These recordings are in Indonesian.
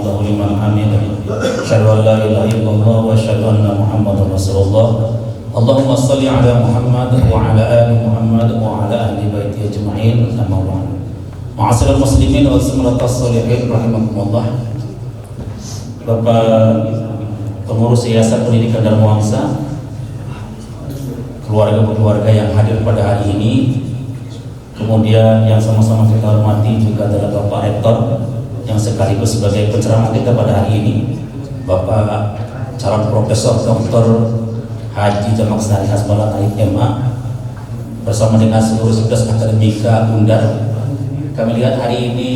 Allahu liman hamidah. Asyhadu an la ilaha illallah wa asyhadu anna Muhammadar Rasulullah. Allahumma shalli ala Muhammad wa ala ali Muhammad wa ala ahli baiti ajma'in. Amma ba'd. Ma'asyiral muslimin wal samaratas sholihin rahimakumullah. Bapak pengurus Yayasan Pendidikan Dharma Wangsa, keluarga-keluarga yang hadir pada hari ini, kemudian yang sama-sama kita hormati juga adalah Bapak Rektor yang sekaligus sebagai penceramah kita pada hari ini, Bapak calon Profesor Dr. Haji Jamaksari Hasbullah Taib MA, bersama dengan seluruh sebelas akademika Undar. Kami lihat hari ini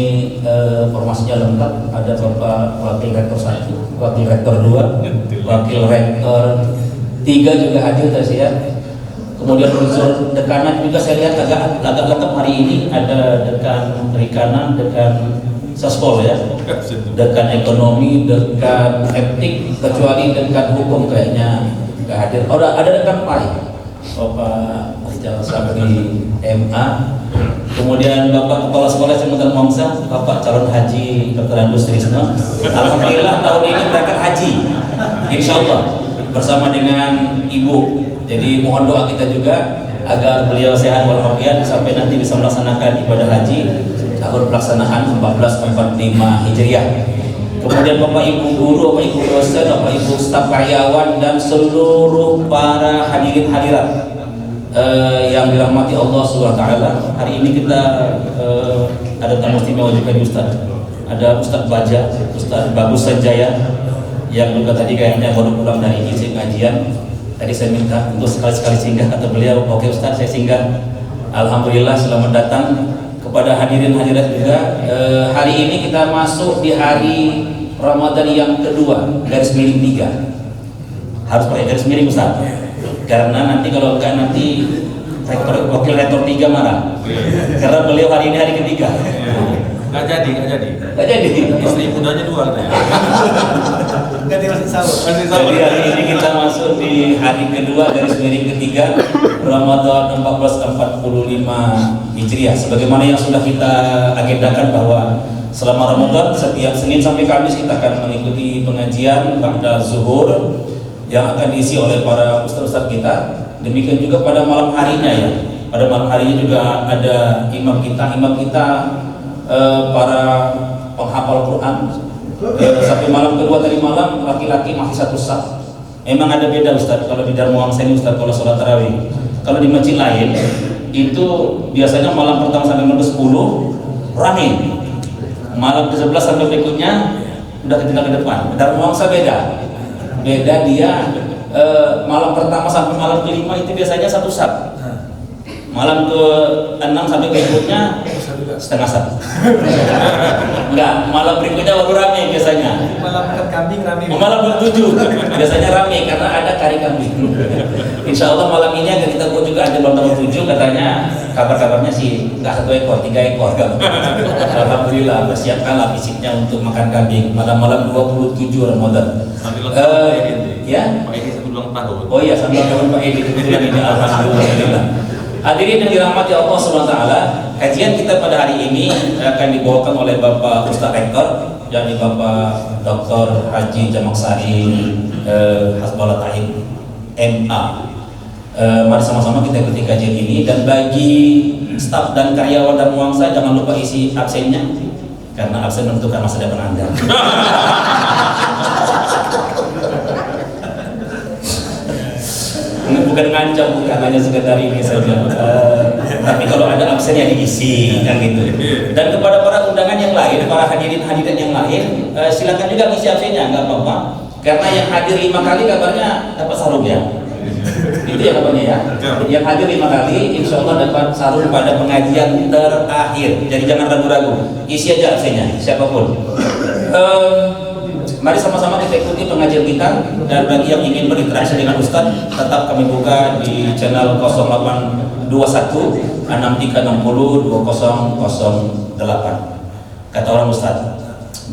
formasinya lengkap. Ada Bapak Wakil Rektor 1, Wakil Rektor 2, Wakil Rektor 3 juga hadir tadi ya. Kemudian unsur dekanan juga saya lihat agak lengkap hari ini. Ada dekan perikanan, dekan Saspol ya, dekan ekonomi, dekan etik, kecuali dekan hukum kayaknya nggak hadir. Oh, ada dekan PAI, Bapak Rizal Sabri MA. Kemudian Bapak Kepala Sekolah Sementara Wangsa, Bapak calon Haji Dr. Andus Trisno. Alhamdulillah tahun ini berangkat haji, insya Allah bersama dengan Ibu. Jadi mohon doa kita juga agar beliau sehat walafiat sampai nanti bisa melaksanakan ibadah haji tahun pelaksanaan 1445 Hijriah. Kemudian Bapak Ibu guru, Bapak Ibu dosen, Bapak Ibu staf karyawan dan seluruh para hadirin hadirat yang dirahmati Allah SWT. Hari ini kita ada tamu istimewa juga di Ustaz. Ada Ustaz Baja, Ustaz Bagus Sanjaya yang juga tadi kayaknya baru pulang dari izin kajian. Tadi saya minta untuk sekali-sekali singgah, kata beliau, oke Ustaz saya singgah. Alhamdulillah selamat datang kepada hadirin hadirat juga. Hari ini kita masuk di hari Ramadan yang kedua, garis miring 3. Harus pakai garis miring Ustaz, karena nanti kalau enggak nanti wakil rektor 3 marah. Karena beliau hari ini hari ketiga. Nggak jadi. Istri mudanya 2 katanya. Ganti masih sahur. Jadi hari ini kita masuk di hari kedua garis miring ketiga Ramadan 1445 Hijriah. Sebagaimana yang sudah kita agendakan bahwa selama Ramadan setiap Senin sampai Kamis kita akan mengikuti pengajian ba'da zuhur yang akan diisi oleh para ustaz-ustaz kita. Demikian juga pada malam harinya ya. Pada malam harinya juga ada imam kita para penghafal Quran. Sampai malam kedua tadi malam laki-laki masih satu saf. Memang ada beda Ustaz kalau di Dharma Wangsa ini Ustaz kalau sholat tarawih. Kalau di masjid lain itu biasanya malam pertama sampai malam ke-10 rame. Malam ke-11 sampai berikutnya udah ketinggalan ke depan. Dharma Wangsa beda dia malam pertama sampai malam ke-5 itu biasanya satu saf. Malam ke-6 sampai berikutnya setengah saf. Enggak, malam berikutnya baru rame biasanya. Malam ikat kambing rame. Malam ke-7 biasanya rame karena ada kari kambing. Insya Allah malam ini akan kita buat juga ada malam 7, katanya kabar-kabarnya sih enggak 1 ekor, 3 ekor kan. Alhamdulillah persiapkanlah fisiknya untuk makan kambing malam-malam 27 Ramadan. Ya, Pak Edi 1 ulang tahun. Oh iya, sambil tahun Pak Edi kebetulan ini alhamdulillah. Hadirin yang dirahmati Allah SWT, kajian kita pada hari ini akan dibawakan oleh Bapak Ustaz Rektor, yakni Bapak Dr. Haji Jamaksari Hasbullah Taib MA. Mari sama-sama kita ikuti kajian ini, dan bagi staf dan karyawan dan Wangsa jangan lupa isi absennya, karena absen menentukan masa depan Anda. Ini bukan ngancam, bukan hanya sekedar ini saja. Tapi kalau ada absen ya diisi, kan gitu. Dan kepada para undangan yang lain, para hadirin-hadirat yang lain, silakan juga ngisi absennya, nggak apa-apa. Karena yang hadir 5 kali kabarnya dapat sarung ya. Itu ya kabarnya ya. Yang hadir 5 kali, insya Allah dapat sarung pada pengajian terakhir. Jadi jangan ragu-ragu, isi aja absennya, siapapun. Mari sama-sama kita ikuti pengajian kita, dan bagi yang ingin berinteraksi dengan Ustadz tetap kami buka di channel 0821 6360 2008. Kata orang Ustadz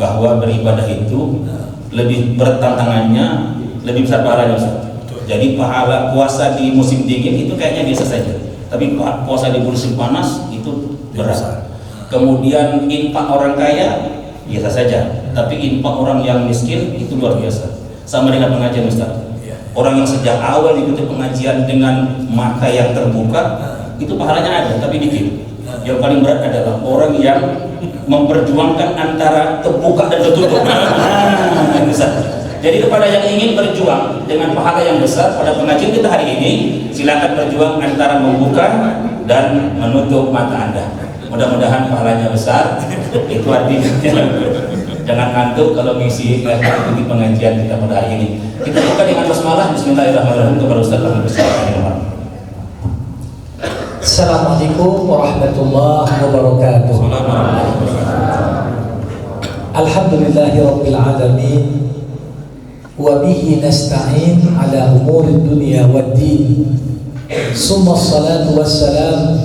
bahwa beribadah itu lebih bertantangannya, lebih besar pahalanya Ustadz. Jadi pahala puasa di musim dingin itu kayaknya biasa saja, tapi puasa di musim panas itu berat. Kemudian infak orang kaya biasa saja. Tapi infak orang yang miskin itu luar biasa. Sama dengan pengajian Ustaz. Orang yang sejak awal ikuti pengajian dengan mata yang terbuka, itu pahalanya ada, tapi dikit. Yang paling berat adalah orang yang memperjuangkan antara terbuka dan tertutup. Jadi kepada yang ingin berjuang dengan pahala yang besar pada pengajian kita hari ini, silakan berjuang antara membuka dan menutup mata Anda. Mudah-mudahan pahalanya besar. Itu artinya jangan ngantuk kalau ngisi pengajian kita pada hari ini. Kita buka dengan basmalah. Bismillahirrahmanirrahim. Kepada Ustaz kami bersilakan. Assalamualaikum warahmatullahi wabarakatuh. Alhamdulillahirabbil alamin. Wa bihi nasta'in ala umuri dunya waddin. Summa salatu wassalam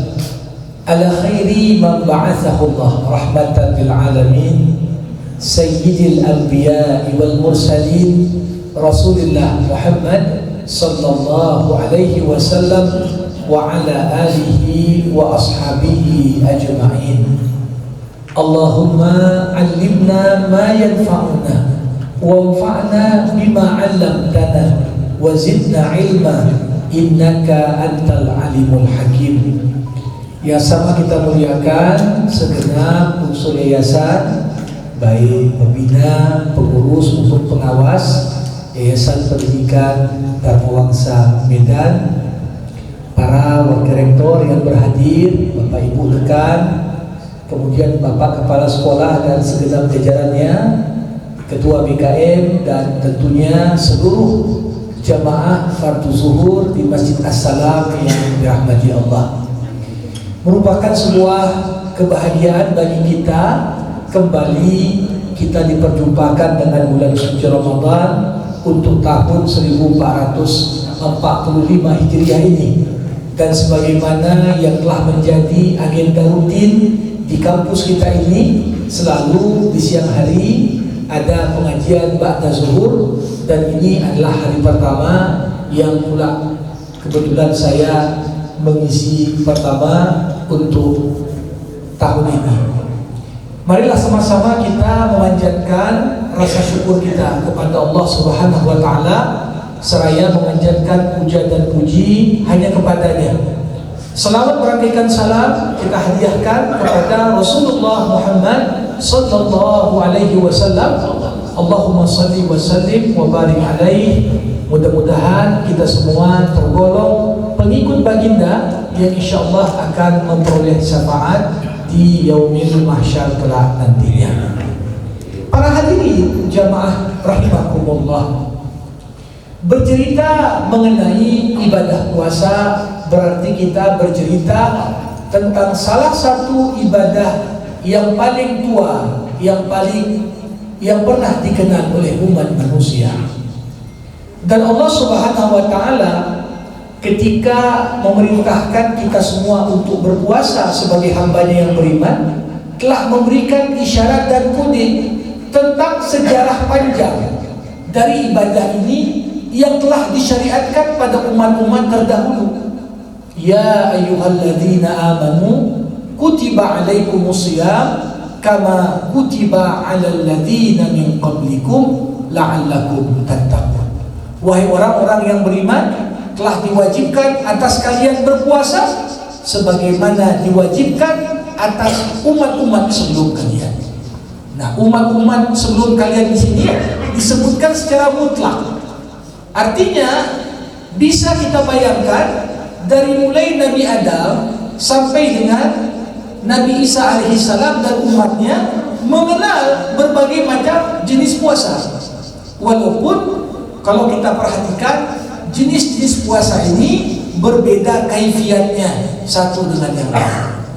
ala khairi man ba'athahu Allah rahmatan lil alamin. Sayyidil anbiya'i wal mursalin Rasulullah Muhammad sallallahu alaihi wasallam wa ala alihi wa ashabihi ajma'in. Allahumma 'allimna ma yanfa'una wanfa'na bima 'allamtana wa zidna 'ilma innaka antal alimul hakim. Yang sama kita muliakan segenap unsur yayasan, baik pembina, pengurus maupun pengawas Yayasan Pendidikan Dharma Wangsa Medan, para wakil rektor yang berhadir, Bapak Ibu dekan, kemudian Bapak Kepala Sekolah dan segenap jajarannya, Ketua BKM, dan tentunya seluruh jamaah Fardhu Zuhur di Masjid As-Salam yang dirahmati Allah. Merupakan sebuah kebahagiaan bagi kita kembali kita diperjumpakan dengan bulan suci Ramadan untuk tahun 1445 Hijriah ini. Dan sebagaimana yang telah menjadi agenda rutin di kampus kita ini, selalu di siang hari ada pengajian ba'da zuhur, dan ini adalah hari pertama yang pula kebetulan saya mengisi pertama untuk tahun ini. Marilah sama-sama kita memanjatkan rasa syukur kita kepada Allah Subhanahu wa taala, seraya memanjatkan puja dan puji hanya kepadanya. Selawat berangkaikan salam kita hadiahkan kepada Rasulullah Muhammad sallallahu alaihi wasallam. Allahumma salli wa sallim wa barik alaihi. Mudah-mudahan kita semua tergolong pengikut baginda yang insyaallah akan memperoleh syafaat di yaumil mahsyar kelak nantinya. Para hadirin jamaah rahimakumullah, bercerita mengenai ibadah puasa berarti kita bercerita tentang salah satu ibadah yang paling tua, yang pernah dikenal oleh umat manusia. Dan Allah Subhanahu wa taala ketika memerintahkan kita semua untuk berpuasa sebagai hambanya yang beriman, telah memberikan isyarat dan kode tentang sejarah panjang dari ibadah ini yang telah disyariatkan pada umat-umat terdahulu. Ya ayyuhalladzina amanu kutiba alaikumusiyam kama kutiba alal ladzina min qablikum la'allakum tattaqun. Wahai orang-orang yang beriman, telah diwajibkan atas kalian berpuasa sebagaimana diwajibkan atas umat-umat sebelum kalian. Nah, umat-umat sebelum kalian di sini disebutkan secara mutlak. Artinya bisa kita bayangkan dari mulai Nabi Adam sampai dengan Nabi Isa alaihissalam dan umatnya mengenal berbagai macam jenis puasa. Walaupun kalau kita perhatikan jenis-jenis puasa ini berbeda kaifiatnya satu dengan yang lain.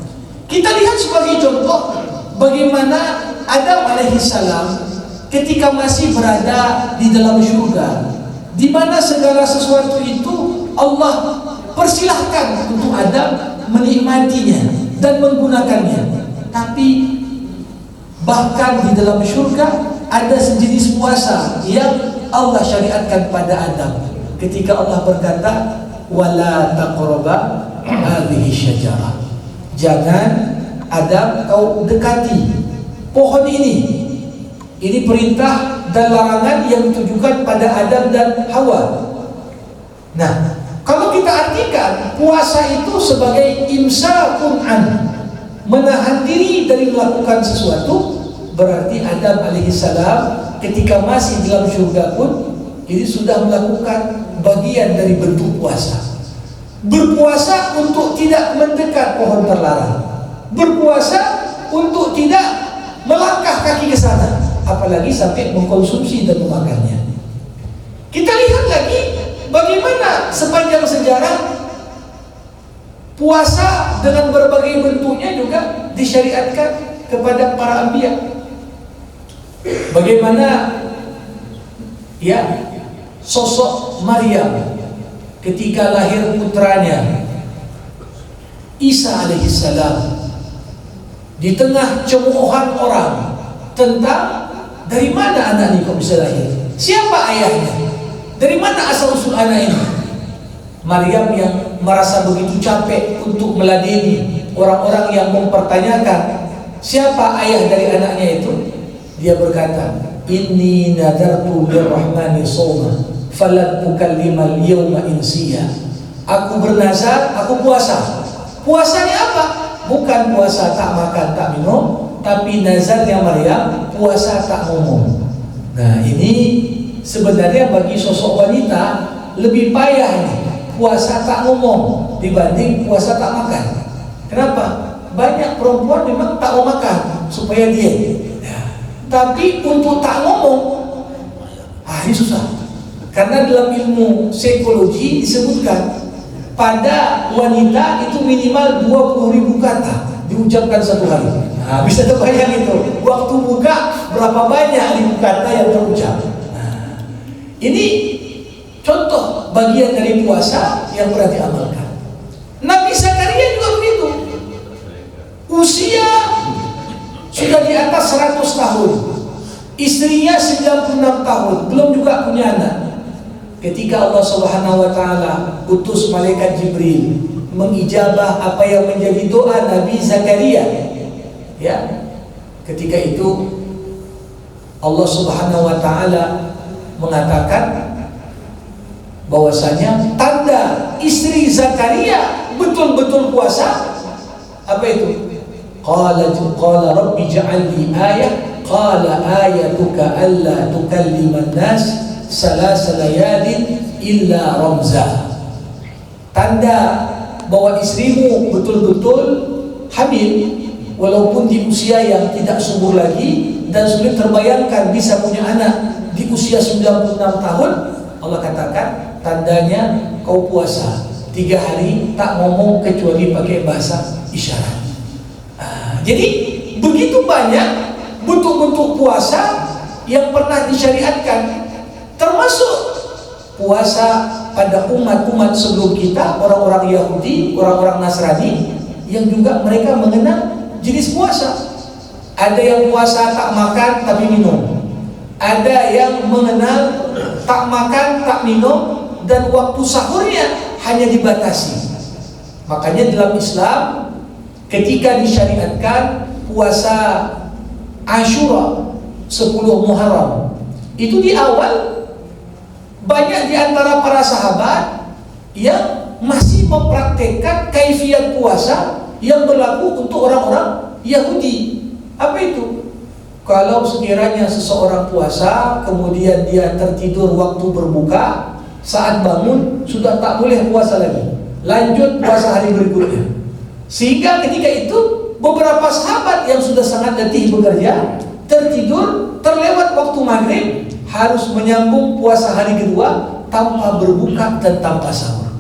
Kita lihat sebagai contoh bagaimana Adam alaihissalam ketika masih berada di dalam surga, di mana segala sesuatu itu Allah persilahkan untuk Adam menikmatinya dan menggunakannya. Tapi bahkan di dalam surga ada sejenis puasa yang Allah syariatkan pada Adam ketika Allah berkata wala taqraba hadhihi syajarah. Jangan Adam kau dekati pohon ini Ini perintah dan larangan yang ditujukan pada Adam dan Hawa. Nah, kalau kita artikan puasa itu sebagai imsakun an, menahan diri dari melakukan sesuatu, berarti Adam alaihissalam ketika masih dalam surga pun ini sudah melakukan bagian dari bentuk puasa. Berpuasa untuk tidak mendekat pohon terlarang, berpuasa untuk tidak melangkah kaki ke sana, apalagi sampai mengkonsumsi dan memakannya. Kita lihat lagi bagaimana sepanjang sejarah puasa dengan berbagai bentuknya juga disyariatkan kepada para anbiya. Bagaimana ya sosok Maryam ketika lahir putranya Isa alaihissalam, di tengah cemoohan orang tentang dari mana anak ini kok bisa lahir, siapa ayahnya, dari mana asal usul anak ini. Maryam yang merasa begitu capek untuk meladeni orang-orang yang mempertanyakan siapa ayah dari anaknya itu, dia berkata, inni nadartu lirrahmani sawma falan ukallimal yawma insiya. Aku bernazar, aku puasa. Puasanya apa? Bukan puasa tak makan tak minum, tapi nazarnya Maryam puasa tak ngomong. Nah, ini sebenarnya bagi sosok wanita lebih payah ini, puasa tak ngomong dibanding puasa tak makan. Kenapa? Banyak perempuan memang tak mau makan supaya diet. Tapi untuk tak ngomong, ini susah. Karena dalam ilmu psikologi disebutkan pada wanita itu minimal 20.000 kata diucapkan satu hari. Nah, bisa terbayang itu waktu buka berapa banyak ribu kata yang terucap. Nah, ini contoh bagian dari puasa yang pernah diamalkan. Nabi Zakaria juga begitu. Usia sudah di atas 100 tahun, istrinya 96 tahun, belum juga punya anak. Ketika Allah Subhanahu wa taala utus malaikat Jibril mengijabah apa yang menjadi doa Nabi Zakaria. Ya. Ketika itu Allah Subhanahu wa taala mengatakan bahwasanya tanda istri Zakaria betul-betul puasa apa itu? Qala rabbi ja'alni ayah, qala ayatuka alla tukalliman nas salasa layalin illa ramza. Tanda bahwa istrimu betul-betul hamil walaupun di usia yang tidak subur lagi dan sulit terbayangkan bisa punya anak di usia 96 tahun. Allah katakan tandanya kau puasa 3 hari tak ngomong kecuali pakai bahasa isyarat. Jadi begitu banyak bentuk-bentuk puasa yang pernah disyariatkan, termasuk puasa pada umat-umat sebelum kita, orang-orang Yahudi, orang-orang Nasrani, yang juga mereka mengenal jenis puasa. Ada yang puasa tak makan tapi minum, ada yang mengenal tak makan tak minum dan waktu sahurnya hanya dibatasi. Makanya dalam Islam ketika disyariatkan puasa Ashura 10 Muharram, itu di awal banyak di antara para sahabat yang masih mempraktekkan kaifiat puasa yang berlaku untuk orang-orang Yahudi. Apa itu? Kalau sekiranya seseorang puasa kemudian dia tertidur waktu berbuka, saat bangun sudah tak boleh puasa lagi, lanjut puasa hari berikutnya. Sehingga ketika itu beberapa sahabat yang sudah sangat letih bekerja tertidur, terlewat waktu maghrib, harus menyambung puasa hari kedua tanpa berbuka dan tanpa sahur.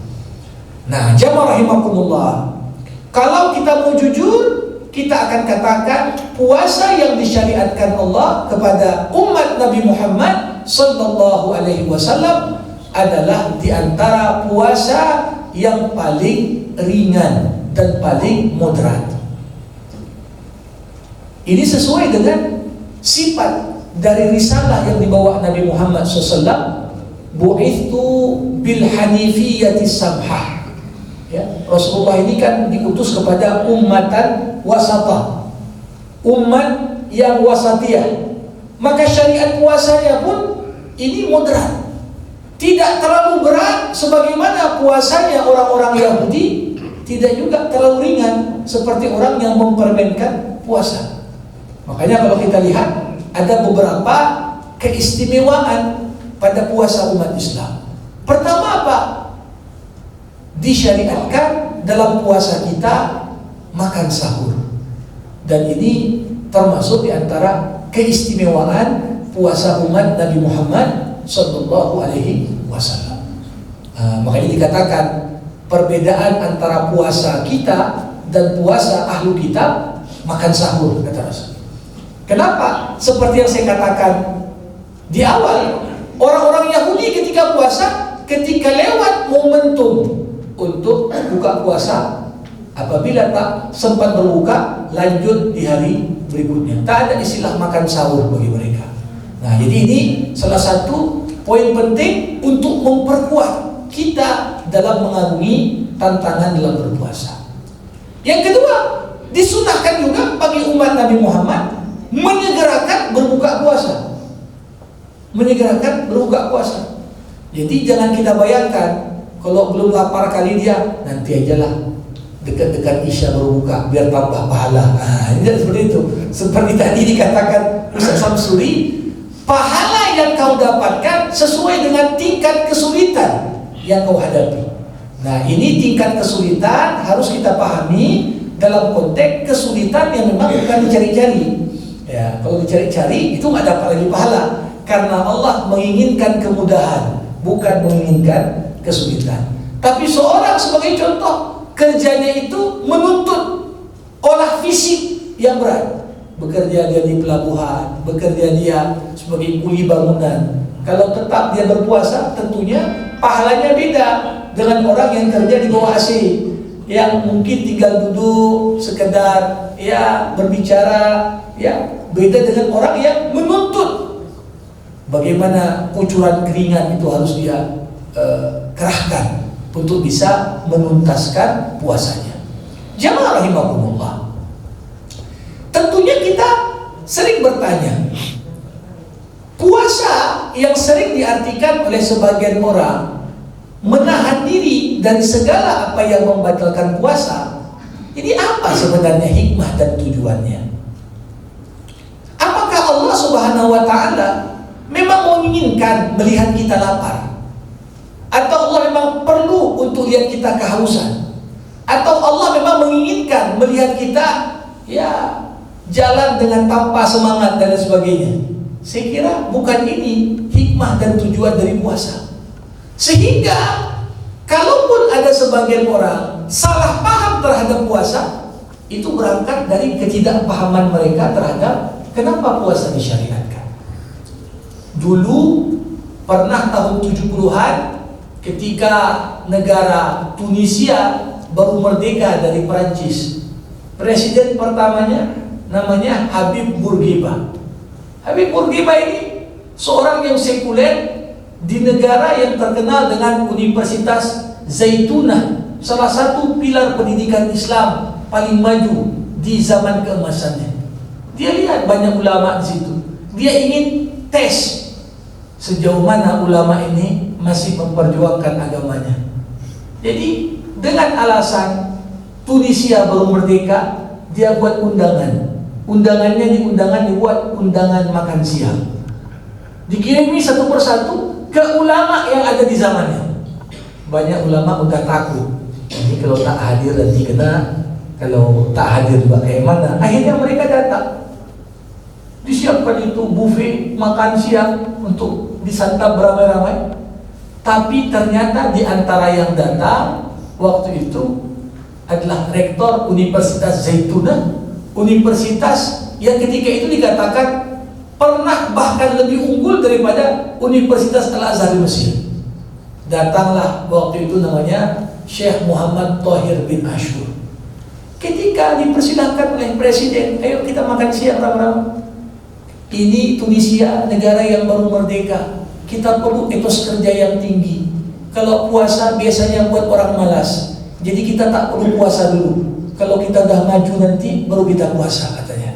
Nah, jamaah rahimakumullah, kalau kita mau jujur, kita akan katakan puasa yang disyariatkan Allah kepada umat Nabi Muhammad sallallahu alaihi wasallam adalah di antara puasa yang paling ringan dan paling moderat. Ini sesuai dengan sifat dari risalah yang dibawa Nabi Muhammad SAW. Bu'ithu bil hanifiyyati samhah. Ya, Rasulullah ini kan diutus kepada ummatan wasatah, umat yang wasatiyah. Maka dan puasanya pun ini moderat. Tidak terlalu berat sebagaimana puasanya orang-orang Yahudi, tidak juga terlalu ringan seperti orang yang mempermainkan puasa. Makanya kalau kita lihat ada beberapa keistimewaan pada puasa umat Islam. Pertama apa? Disyariatkan dalam puasa kita makan sahur. Dan ini termasuk di antara keistimewaan puasa umat Nabi Muhammad sallallahu alaihi wasallam. Makanya dikatakan perbedaan antara puasa kita dan puasa ahlu kitab makan sahur, kata Rasul. Kenapa? Seperti yang saya katakan di awal, orang-orang Yahudi ketika puasa, ketika lewat momentum untuk buka puasa, apabila tak sempat berbuka, lanjut di hari berikutnya. Tak ada istilah makan sahur bagi mereka. Nah, jadi ini salah satu poin penting untuk memperkuat kita dalam mengarungi tantangan dalam berpuasa. Yang kedua, disunahkan juga bagi umat Nabi Muhammad menyegerakan berbuka puasa. Menyegerakan berbuka puasa. Jadi jangan kita bayangkan kalau belum lapar kali dia, nanti ajalah dekat-dekat Isya berbuka biar tambah pahala. Tidak seperti itu. Seperti tadi dikatakan Ustaz Samsuri, pahala yang kau dapatkan sesuai dengan tingkat kesulitan yang kau hadapi. Nah, ini tingkat kesulitan harus kita pahami dalam konteks kesulitan yang memang bukan dicari-cari. Ya, kalau dicari-cari itu nggak dapat lagi pahala, karena Allah menginginkan kemudahan, bukan menginginkan kesulitan. Tapi seorang sebagai contoh, kerjanya itu menuntut olah fisik yang berat. Bekerja dia di pelabuhan, bekerja dia sebagai kuli bangunan. Kalau tetap dia berpuasa, tentunya pahalanya beda dengan orang yang kerja di bawah AC, yang mungkin tinggal duduk sekedar ya berbicara, ya beda dengan orang yang menuntut bagaimana kucuran keringat itu harus dia kerahkan untuk bisa menuntaskan puasanya. Jamaah rahimakumullah, tentunya kita sering bertanya, puasa yang sering diartikan oleh sebagian orang menahan diri dari segala apa yang membatalkan puasa, ini apa sebenarnya hikmah dan tujuannya? Apakah Allah Subhanahu wa Ta'ala memang menginginkan melihat kita lapar? Atau Allah memang perlu untuk lihat kita kehausan? Atau Allah memang menginginkan melihat kita ya jalan dengan tanpa semangat dan sebagainya? Saya kira bukan ini hikmah dan tujuan dari puasa. Sehingga kalaupun ada sebagian orang salah paham terhadap puasa, itu berangkat dari ketidakpahaman mereka terhadap kenapa puasa disyariatkan. Dulu pernah tahun 70-an ketika negara Tunisia baru merdeka dari Perancis, presiden pertamanya namanya Habib Bourguiba. Habib Bourguiba ini seorang yang sekuler di negara yang terkenal dengan Universitas Zaitunah, salah satu pilar pendidikan Islam paling maju di zaman keemasannya. Dia lihat banyak ulama di situ. Dia ingin tes sejauh mana ulama ini masih memperjuangkan agamanya. Jadi dengan alasan Tunisia baru merdeka, dia buat undangan. Undangannya dibuat undangan makan siang. Dikirimi satu persatu ke ulama yang ada di zamannya. Banyak ulama udah takut. Ini kalau tak hadir nanti kena, kalau tak hadir bagaimana? Akhirnya mereka datang. Disiapkan itu buffet makan siang untuk disantap beramai-ramai. Tapi ternyata di antara yang datang waktu itu adalah rektor Universitas Zaitunah, universitas yang ketika itu dikatakan pernah bahkan lebih unggul daripada Universitas Al-Azhar di Mesir. Datanglah waktu itu namanya Syekh Muhammad Thohir bin Ashur. Ketika dipersilahkan oleh presiden, ayo kita makan siang ramai-ramai. Ini Tunisia, negara yang baru merdeka. Kita perlu etos kerja yang tinggi. Kalau puasa biasanya buat orang malas, jadi kita tak perlu puasa dulu. Kalau kita dah maju nanti baru kita puasa, katanya.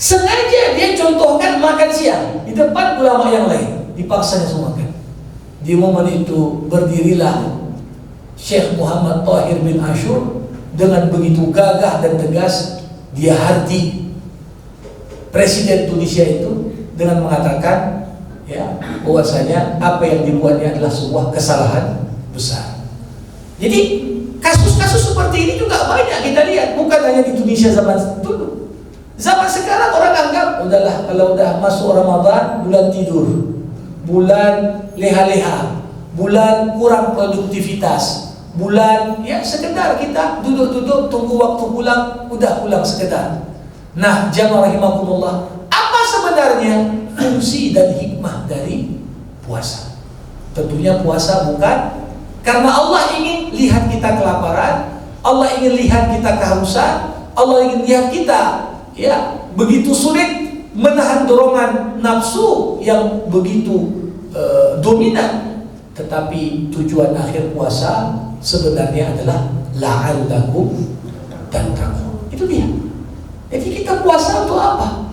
Sengaja dia contohkan makan siang di depan ulama yang lain, dipaksanya semua makan. Di momen itu berdirilah Syekh Muhammad Tahir bin Ashur dengan begitu gagah dan tegas. Dia hardi Presiden Tunisia itu dengan mengatakan ya bahwasanya apa yang dibuatnya adalah sebuah kesalahan besar. Jadi kasus-kasus seperti ini juga banyak kita lihat, bukan hanya di Tunisia zaman dulu. Zaman sekarang orang anggap udahlah kalau udah masuk Ramadan, bulan tidur, bulan leha-leha, bulan kurang produktivitas, bulan ya sekedar kita duduk-duduk tunggu waktu pulang, udah pulang sekedar. Nah, jamaah rahimakumullah, apa sebenarnya fungsi dan hikmah dari puasa? Tentunya puasa bukan karena Allah ingin lihat kita kelaparan, Allah ingin lihat kita kehausan, Allah ingin lihat kita ya begitu sulit menahan dorongan nafsu yang begitu dominan. Tetapi tujuan akhir puasa sebenarnya adalah la'allakum tattaqun. Itu dia. Jadi kita puasa untuk apa?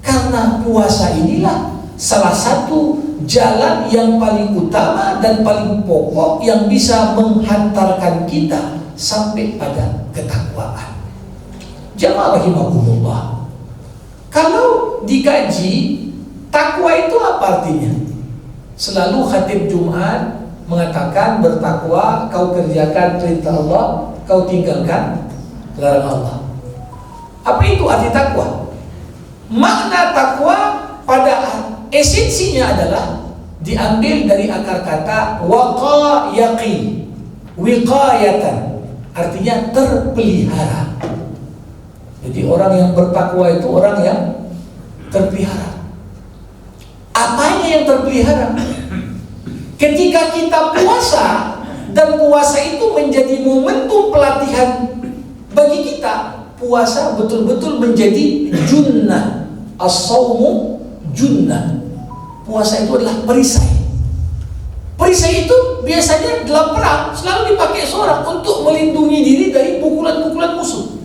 Karena puasa inilah salah satu jalan yang paling utama dan paling pokok yang bisa menghantarkan kita sampai pada ketakwaan. Jamaah rahimakumullah, kalau dikaji takwa itu apa artinya? Selalu khatib Jumat mengatakan bertakwa, kau kerjakan perintah Allah, kau tinggalkan larangan Allah. Apa itu arti takwa? Makna takwa pada esensinya adalah diambil dari akar kata waqa yaqi, wiqayatan, artinya terpelihara. Jadi orang yang bertakwa itu orang yang terpelihara. Apanya yang terpelihara? Ketika kita puasa dan puasa itu menjadi momentum pelatihan bagi kita, puasa betul-betul menjadi junnah. As-shaumu junnah. Puasa itu adalah perisai. Perisai itu biasanya dalam perang selalu dipakai seorang untuk melindungi diri dari pukulan-pukulan musuh.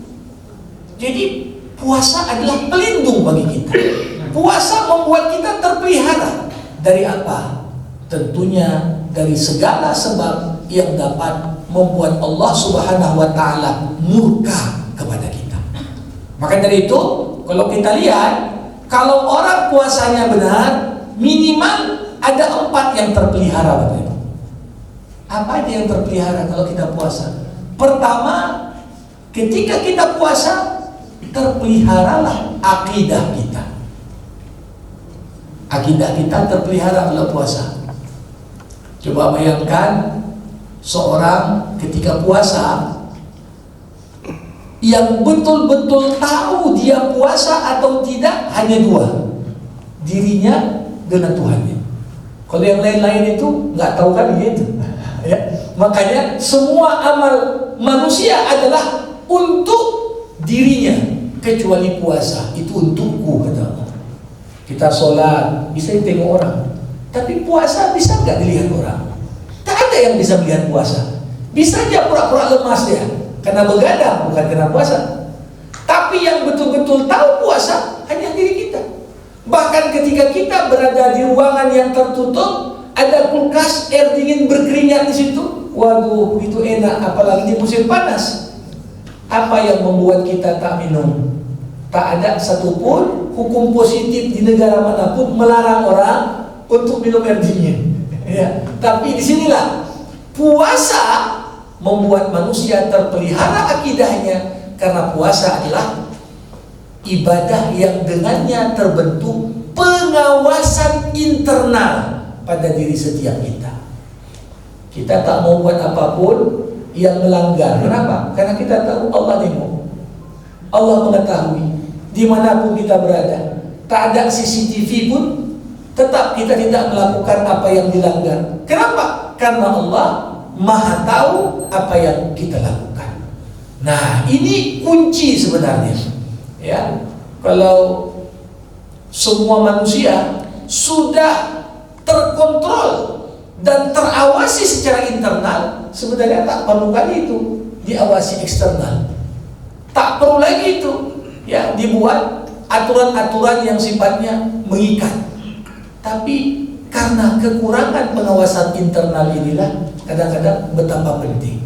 Jadi puasa adalah pelindung bagi kita. Puasa membuat kita terpelihara dari apa? Tentunya dari segala sebab yang dapat membuat Allah Subhanahu wa taala murka kepada kita. Maka dari itu, kalau kita lihat, kalau orang puasanya benar, minimal ada 4 yang terpelihara. Betul. Apa aja yang terpelihara kalau kita puasa? Pertama, ketika kita puasa, terpeliharalah akidah kita. Akidah kita terpelihara kalau puasa. Coba bayangkan seorang ketika puasa yang betul-betul tahu dia puasa atau tidak hanya 2, dirinya dengan Tuhannya. Kalau yang lain-lain itu nggak tahu kan gitu. Ya. Makanya semua amal manusia adalah untuk dirinya, kecuali puasa itu untukku, kata Allah. Kita sholat bisa ditengok orang, tapi puasa bisa nggak dilihat orang? Tak ada yang bisa melihat puasa. Bisa aja pura-pura lemas dia karena begadang, bukan karena puasa. Tapi yang betul-betul tahu puasa hanya diri kita. Bahkan ketika kita berada di ruangan yang tertutup, ada kulkas, air dingin berkeringat di situ. Waduh, itu enak, apalagi di musim panas. Apa yang membuat kita tak minum? Tak ada satupun hukum positif di negara manapun melarang orang untuk minum air dingin. Ya. Tapi disinilah puasa membuat manusia terpelihara akidahnya, karena puasa adalah ibadah yang dengannya terbentuk pengawasan internal pada diri setiap kita. Kita tak mau buat apapun yang melanggar. Kenapa? Karena kita tahu Allah tengok, Allah mengetahui dimanapun kita berada. Tak ada CCTV pun tetap kita tidak melakukan apa yang dilanggar. Kenapa? Karena Allah Maha tahu apa yang kita lakukan. Nah, ini kunci sebenarnya. Ya, kalau semua manusia sudah terkontrol dan terawasi secara internal, sebenarnya tak perlu lagi itu diawasi eksternal. Tak perlu lagi itu ya dibuat aturan-aturan yang sifatnya mengikat. Tapi karena kekurangan pengawasan internal inilah kadang-kadang betapa penting.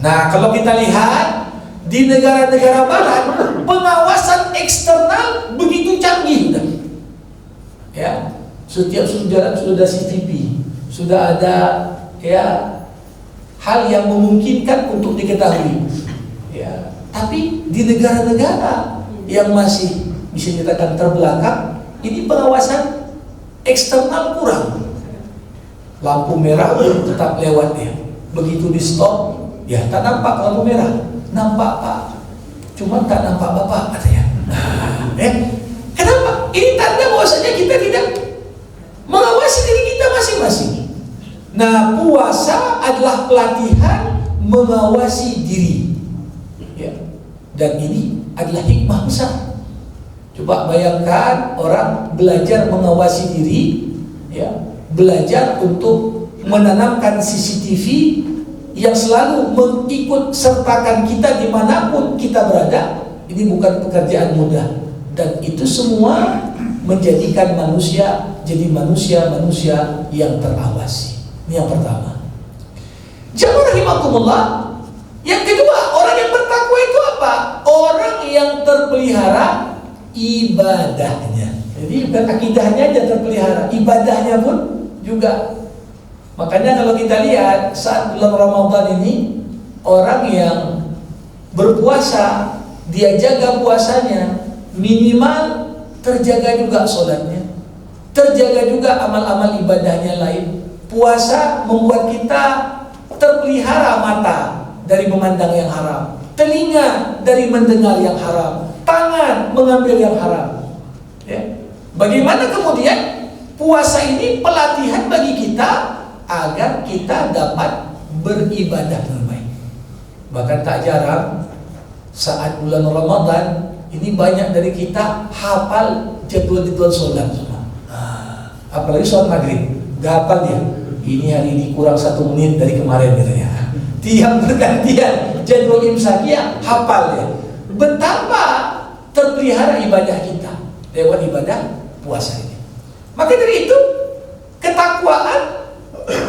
Nah, kalau kita lihat di negara-negara barat, pengawasan eksternal begitu canggih. Ya, setiap jalan sudah ada CCTV, sudah ada ya hal yang memungkinkan untuk diketahui. Ya, tapi di negara-negara yang masih bisa dikatakan terbelakang, ini pengawasan eksternal kurang. Lampu merah tetap lewat ya. Begitu di stop, ya tak nampak lampu merah. Nampak Pak, cuma tak nampak Bapak katanya. Kenapa? Ini tanda bahwasanya kita tidak mengawasi diri kita masing-masing. Nah, puasa adalah pelatihan mengawasi diri. Ya. Dan ini adalah hikmah besar. Coba bayangkan orang belajar mengawasi diri, ya, belajar untuk menanamkan CCTV yang selalu mengikut sertakan kita dimanapun kita berada. Ini bukan pekerjaan mudah, dan itu semua menjadikan manusia jadi manusia yang terawasi. Ini yang pertama. Jamaah rahimakumullah. Yang kedua, orang yang bertakwa itu apa? Orang yang terpelihara ibadahnya. Jadi bukan akidahnya aja terpelihara, ibadahnya pun juga. Makanya kalau kita lihat saat bulan Ramadan ini, orang yang berpuasa, dia jaga puasanya, minimal terjaga juga sholatnya, terjaga juga amal-amal ibadahnya lain. Puasa membuat kita terpelihara mata dari memandang yang haram, telinga dari mendengar yang haram, tangan mengambil yang haram. Ya. Bagaimana kemudian puasa ini pelatihan bagi kita agar kita dapat beribadah dengan baik. Bahkan tak jarang saat bulan Ramadan ini banyak dari kita hafal jadwal-jadwal sholat semua. Apalagi sholat maghrib, gak hafal dia. Ini hari ini kurang 1 menit dari kemarin katanya. Tiap bergantian jadwal imsakiyah hafal ya. Betapa terpelihara ibadah kita lewat ibadah puasa ini. Maka dari itu ketakwaan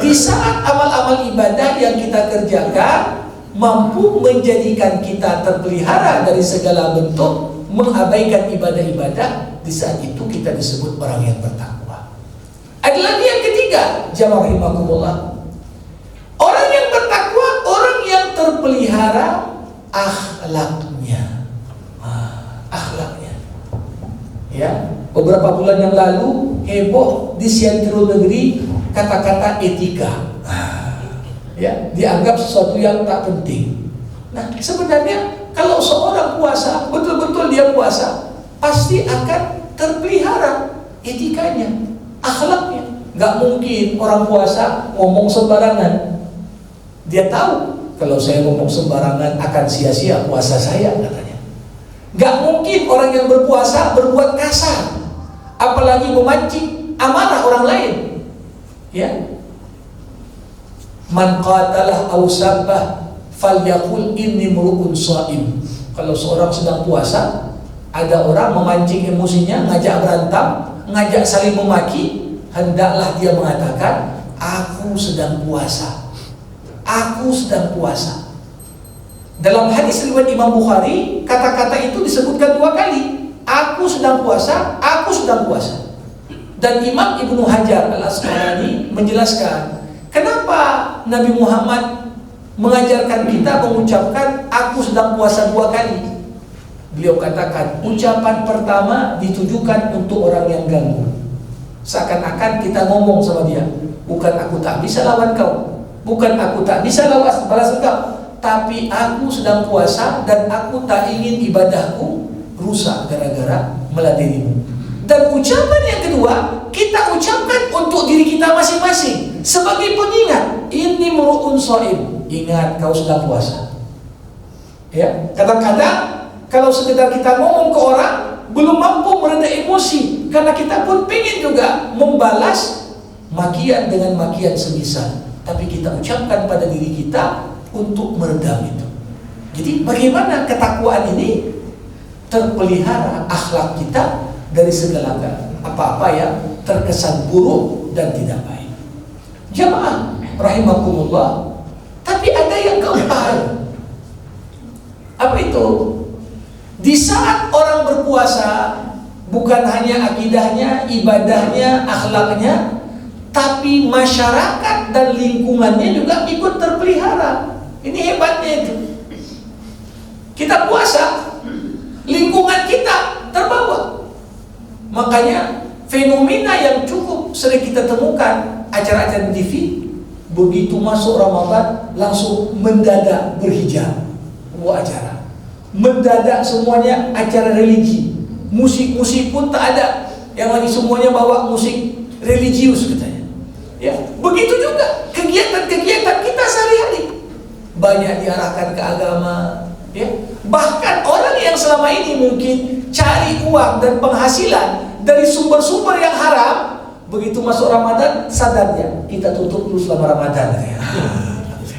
di saat amal-amal ibadah yang kita kerjakan mampu menjadikan kita terpelihara dari segala bentuk mengabaikan ibadah-ibadah, di saat itu kita disebut orang yang bertakwa. Ada lagi yang ketiga, jamaah rahimakumullah. Orang yang bertakwa, orang yang terpelihara akhlaknya. Akhlaknya. Ya, beberapa bulan yang lalu heboh di Siantero Negeri kata-kata etika. Ya, dianggap sesuatu yang tak penting. Nah, sebenarnya kalau seorang puasa, betul-betul dia puasa, pasti akan terpelihara etikanya, akhlaknya. Gak mungkin orang puasa ngomong sembarangan. Dia tahu kalau saya ngomong sembarangan akan sia-sia puasa saya, katanya. Gak mungkin orang yang berpuasa berbuat kasar, apalagi memancing amarah orang lain. Ya, man qatalah aw sabbah falyaqul inni murukun shaim. Kalau seorang sedang puasa, ada orang memancing emosinya, ngajak berantem, ngajak saling memaki, hendaklah dia mengatakan, aku sedang puasa. Aku sedang puasa. Dalam hadis riwayat Imam Bukhari, kata-kata itu disebutkan 2 kali. Aku sedang puasa, aku sedang puasa. Dan Imam Ibnu Hajar Al-Asqalani menjelaskan kenapa Nabi Muhammad mengajarkan kita mengucapkan aku sedang puasa 2 kali. Beliau katakan ucapan pertama ditujukan untuk orang yang ganggu. Seakan-akan kita ngomong sama dia, bukan aku tak bisa lawan kau, bukan aku tak bisa balas kau, tapi aku sedang puasa dan aku tak ingin ibadahku rusak gara-gara meladenimu. Dan ucapan yang kedua kita ucapkan untuk diri kita masing-masing sebagai pengingat, ini murukun shaim, ingat kau sedang puasa. Ya, kadang-kadang kalau sekedar kita ngomong ke orang belum mampu mereda emosi, karena kita pun pengen juga membalas makian dengan makian semisal, tapi kita ucapkan pada diri kita untuk meredam itu. Jadi bagaimana ketakwaan ini terpelihara akhlak kita dari segala apa-apa yang terkesan buruk dan tidak baik. Jamaah rahimakumullah. Tapi ada yang keempat. Apa itu? Di saat orang berpuasa, bukan hanya akidahnya, ibadahnya, akhlaknya, tapi masyarakat dan lingkungannya juga ikut terpelihara. Ini hebatnya itu. Kita puasa, lingkungan kita terbawa. Makanya fenomena yang cukup sering kita temukan, acara-acara TV, begitu masuk Ramadan langsung mendadak berhijab. Acara mendadak semuanya acara religi, musik-musik pun tak ada, yang lagi semuanya bawa musik religius katanya. Ya, begitu juga kegiatan-kegiatan kita sehari-hari banyak diarahkan ke agama. Ya, bahkan orang yang selama ini mungkin cari uang dan penghasilan dari sumber-sumber yang haram, begitu masuk Ramadan sadarnya kita tutup dulu selama Ramadan. Ya.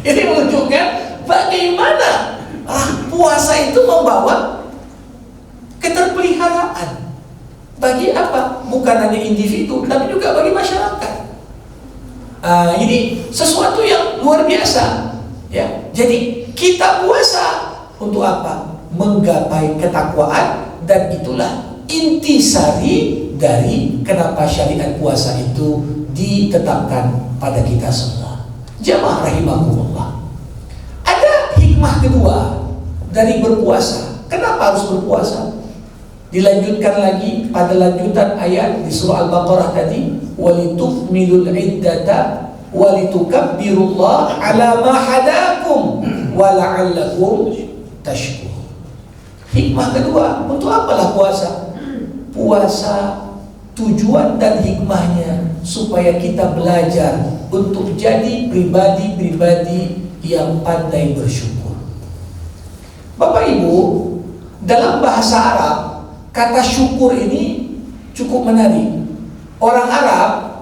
Ini menunjukkan bagaimana puasa itu membawa keterpeliharaan bagi apa? Bukan hanya individu, tapi juga bagi masyarakat. Ini sesuatu yang luar biasa. Ya, jadi kita puasa untuk apa? Menggapai ketakwaan, dan itulah intisari dari kenapa syariat puasa itu ditetapkan pada kita semua. Jamaah rahimakumullah. Hikmah kedua dari berpuasa. Kenapa harus berpuasa? Dilanjutkan lagi pada lanjutan ayat di surah Al-Baqarah tadi, walitukmilul iddata walitukabbirullaha ala ma hadakum wa la'allakum tashkurun. Hikmah kedua, untuk apalah puasa? Puasa tujuan dan hikmahnya supaya kita belajar untuk jadi pribadi-pribadi yang pandai bersyukur. Bapak Ibu, dalam bahasa Arab, kata syukur ini cukup menarik. Orang Arab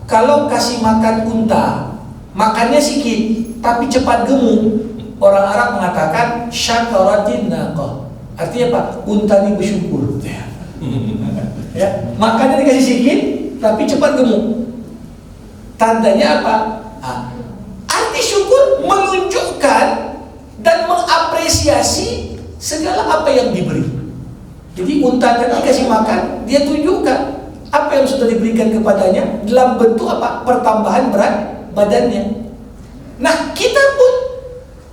kalau kasih makan unta, makannya sedikit tapi cepat gemuk, orang Arab mengatakan syakaratin naqah. Artinya apa? Unta ini bersyukur. Ya, makannya dikasih sedikit tapi cepat gemuk. Tandanya apa? Arti syukur menunjukkan dan mengapresiasi segala apa yang diberi. Jadi unta tadi kasih makan, dia tunjukkan apa yang sudah diberikan kepadanya dalam bentuk apa? Pertambahan berat badannya. Nah, kita pun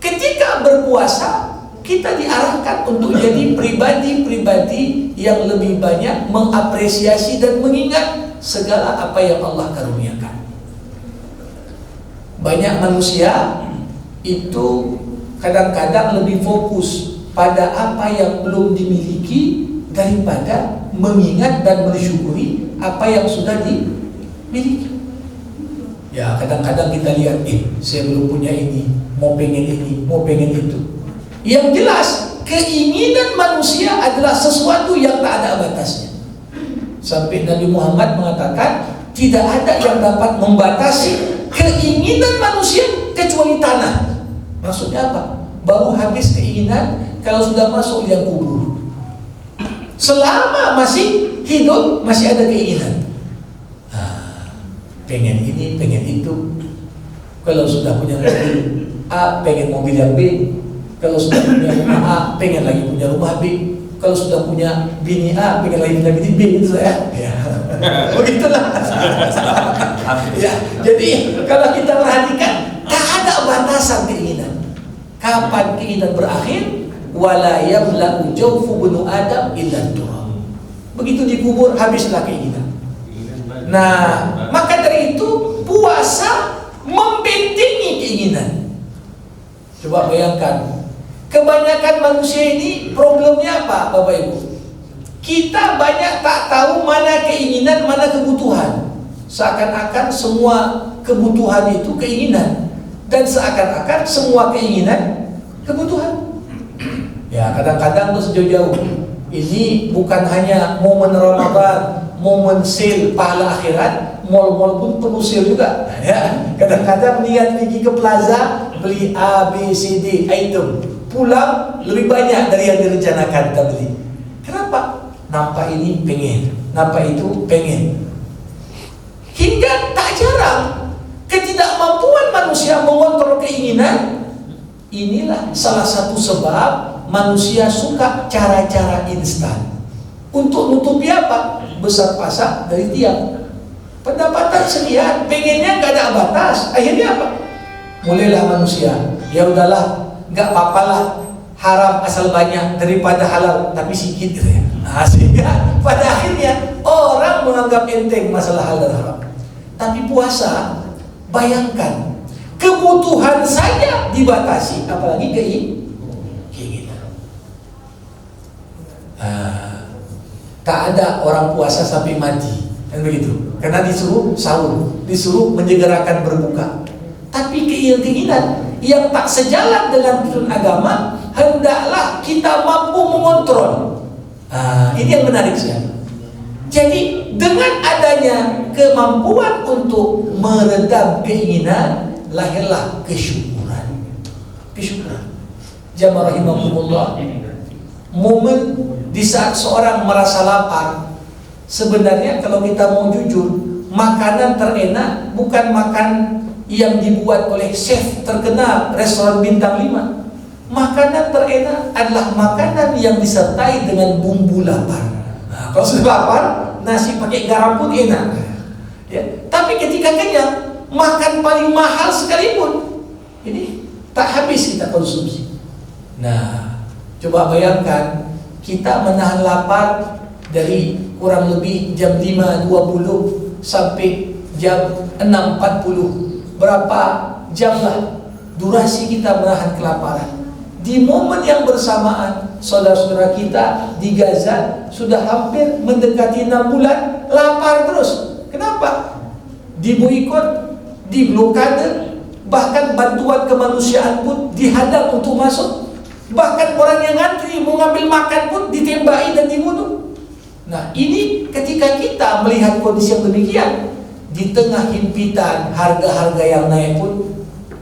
ketika berpuasa, kita diarahkan untuk jadi pribadi-pribadi yang lebih banyak mengapresiasi dan mengingat segala apa yang Allah karuniakan. Banyak manusia itu kadang-kadang lebih fokus pada apa yang belum dimiliki daripada mengingat dan bersyukuri apa yang sudah dimiliki. Ya, kadang-kadang kita lihat, saya belum punya ini, mau pengen itu. Yang jelas, keinginan manusia adalah sesuatu yang tak ada batasnya. Sampai Nabi Muhammad mengatakan, tidak ada yang dapat membatasi keinginan manusia kecuali tanah. Maksudnya apa? Baru habis keinginan kalau sudah masuk liang kubur. Selama masih hidup masih ada keinginan. Pengen ini, pengen itu. Kalau sudah punya mobil A, pengen mobil yang B. Kalau sudah punya rumah A, pengen lagi punya rumah B. Kalau sudah punya bini A, pengen lagi punya bini B. Itu saya. Ya. Begitulah. Ya. Jadi kalau kita perhatikan, tak ada batasan keinginan. Kapan keinginan berakhir? Wala yabla'u jawfu bunu Adam illa turab. Begitu dikubur, habislah keinginan. Nah, maka dari itu puasa membentengi keinginan. Coba bayangkan, kebanyakan manusia ini problemnya apa, Bapak Ibu? Kita banyak tak tahu mana keinginan, mana kebutuhan. Seakan-akan semua kebutuhan itu keinginan, dan seakan-akan semua keinginan kebutuhan. Ya, kadang-kadang tuh sejauh-jauh ini bukan hanya momen Ramadan, momen sale pahala akhirat, mal-mal pun perlu sale juga. Ya, kadang-kadang niat pergi ke plaza beli A, B, C, D item, pulang lebih banyak dari yang direncanakan kita beli. Kenapa? Nampak ini pengen, nampak itu pengen. Hingga tak jarang ketidakmampuan manusia mengontrol keinginan. Inilah salah satu sebab manusia suka cara-cara instan. Untuk nutupi apa? Besar pasak dari tiang. Pendapatan sekian, pengennya nggak ada batas. Akhirnya apa? Mulailah manusia, ya udahlah, nggak apa-apalah, haram asal banyak daripada halal tapi sedikit gitu ya. Nah, sehingga pada akhirnya orang menganggap enteng masalah halal dan haram. Tapi puasa, bayangkan, kebutuhan saja dibatasi, apalagi keinginan. Tak ada orang puasa sampai mati, kan begitu? Karena disuruh sahur, disuruh menyegerakan berbuka. Tapi keinginan yang tak sejalan dengan tuntunan agama, hendaklah kita mampu mengontrol. Ini yang menarik sekali. Jadi dengan adanya kemampuan untuk meredam keinginan, lahirlah kesyukuran. Kesyukuran. Jamaah rahimakumullah. Momen di saat seorang merasa lapar, sebenarnya kalau kita mau jujur, makanan terenak bukan makan yang dibuat oleh chef terkenal restoran bintang 5. Makanan terenak adalah makanan yang disertai dengan bumbu lapar. Nah, kalau sudah lapar, nasi pakai garam pun enak. Ya. Tapi ketika kenyang, makan paling mahal sekalipun, ini tak habis kita konsumsi. Nah, coba bayangkan kita menahan lapar dari kurang lebih jam 5.20 sampai jam 6.40. Berapa jam lah durasi kita menahan kelaparan. Di momen yang bersamaan, saudara-saudara kita di Gaza sudah hampir mendekati 6 bulan lapar terus. Kenapa? Diboikot, diblokade, bahkan bantuan kemanusiaan pun dihadang untuk masuk. Bahkan orang yang ngantri mau ngambil makan pun ditembaki dan dibunuh. Nah, ini ketika kita melihat kondisi yang demikian, di tengah himpitan harga-harga yang naik pun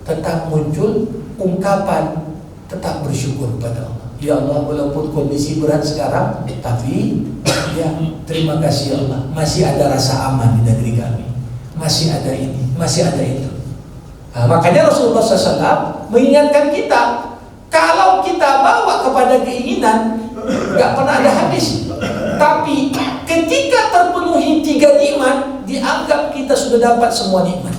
tetap muncul ungkapan tetap bersyukur kepada Allah. Ya Allah, walaupun kondisi berat sekarang, tapi ya terima kasih Allah, masih ada rasa aman di negeri kami, masih ada ini, masih ada itu. Nah, makanya Rasulullah SAW mengingatkan kita, kalau kita bawa kepada keinginan, gak pernah ada habis. Tapi ketika terpenuhi 3 nikmat, dianggap kita sudah dapat semua nikmat.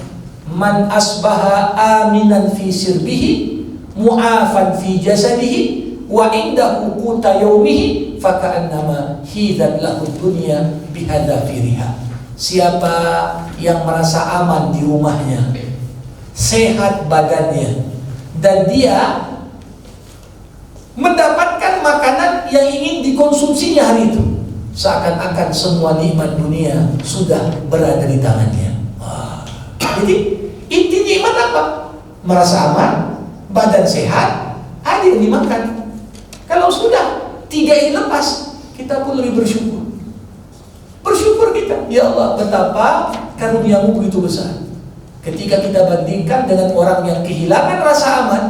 Man asbaha aminan fi sirbihi, mu'afan fi jasadihi, wa indahu quta yaumihi, faka'annama hidat lahu dunya bihadafiriha. Siapa yang merasa aman di rumahnya, sehat badannya, dan dia mendapatkan makanan yang ingin dikonsumsinya hari itu, seakan-akan semua nikmat dunia sudah berada di tangannya. Jadi inti nikmat apa? Merasa aman, badan sehat, ada yang dimakan. Kalau sudah 3 ini lepas, kita pun lebih bersyukur. Bersyukur kita, ya Allah, betapa karuniamu begitu besar. Ketika kita bandingkan dengan orang yang kehilangan rasa aman,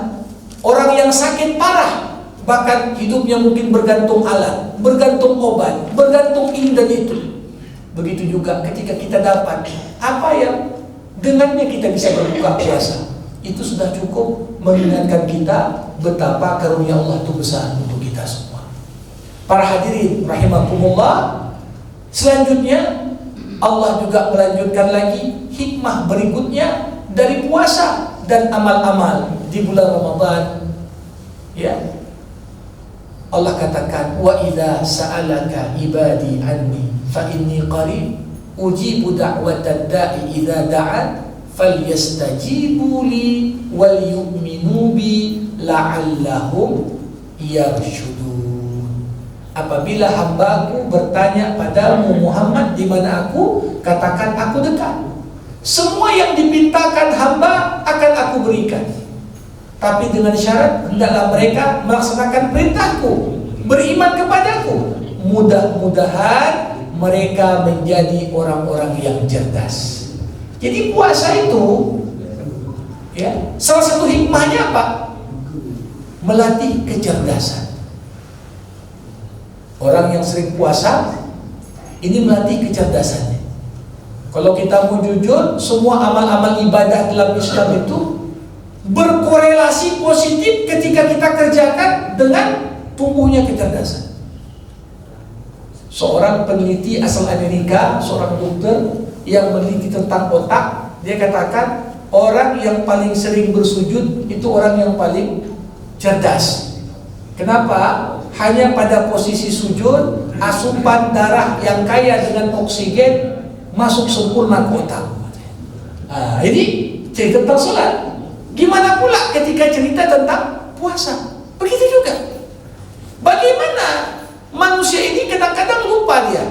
orang yang sakit parah, bahkan hidupnya mungkin bergantung alat, bergantung obat, bergantung ini dan itu. Begitu juga ketika kita dapat apa yang dengannya kita bisa berbuka puasa, itu sudah cukup mengingatkan kita betapa karunia Allah itu besar untuk kita semua. Para hadirin rahimakumullah, selanjutnya Allah juga melanjutkan lagi hikmah berikutnya dari puasa dan amal-amal di bulan Ramadan. Ya, Allah katakan, wa idza sa'alaka ibadi anni fa inni qarib ujibu da'watad da'i idza da'an falyastajibu li wal yu'minu bi la'allahum yarshudun. Apabila hambaku bertanya padamu Muhammad di mana aku, katakan aku dekat. Semua yang dipintakan hamba akan aku berikan. Tapi dengan syarat hendaklah mereka melaksanakan perintahku, beriman kepadaku. Mudah-mudahan mereka menjadi orang-orang yang cerdas. Jadi puasa itu, ya, salah satu hikmahnya apa? Melatih kecerdasan. Orang yang sering puasa ini melatih kecerdasannya. Kalau kita mau jujur, semua amal-amal ibadah dalam Islam itu berkorelasi positif ketika kita kerjakan dengan tumbuhnya kecerdasan. Seorang peneliti asal Amerika, seorang dokter yang meneliti tentang otak, dia katakan orang yang paling sering bersujud itu orang yang paling cerdas. Kenapa? Hanya pada posisi sujud, asupan darah yang kaya dengan oksigen masuk sempurna ke otak. Ini cerita tentang sholat. Gimana pula ketika cerita tentang puasa? Begitu juga. Bagaimana manusia ini kadang-kadang lupa dia.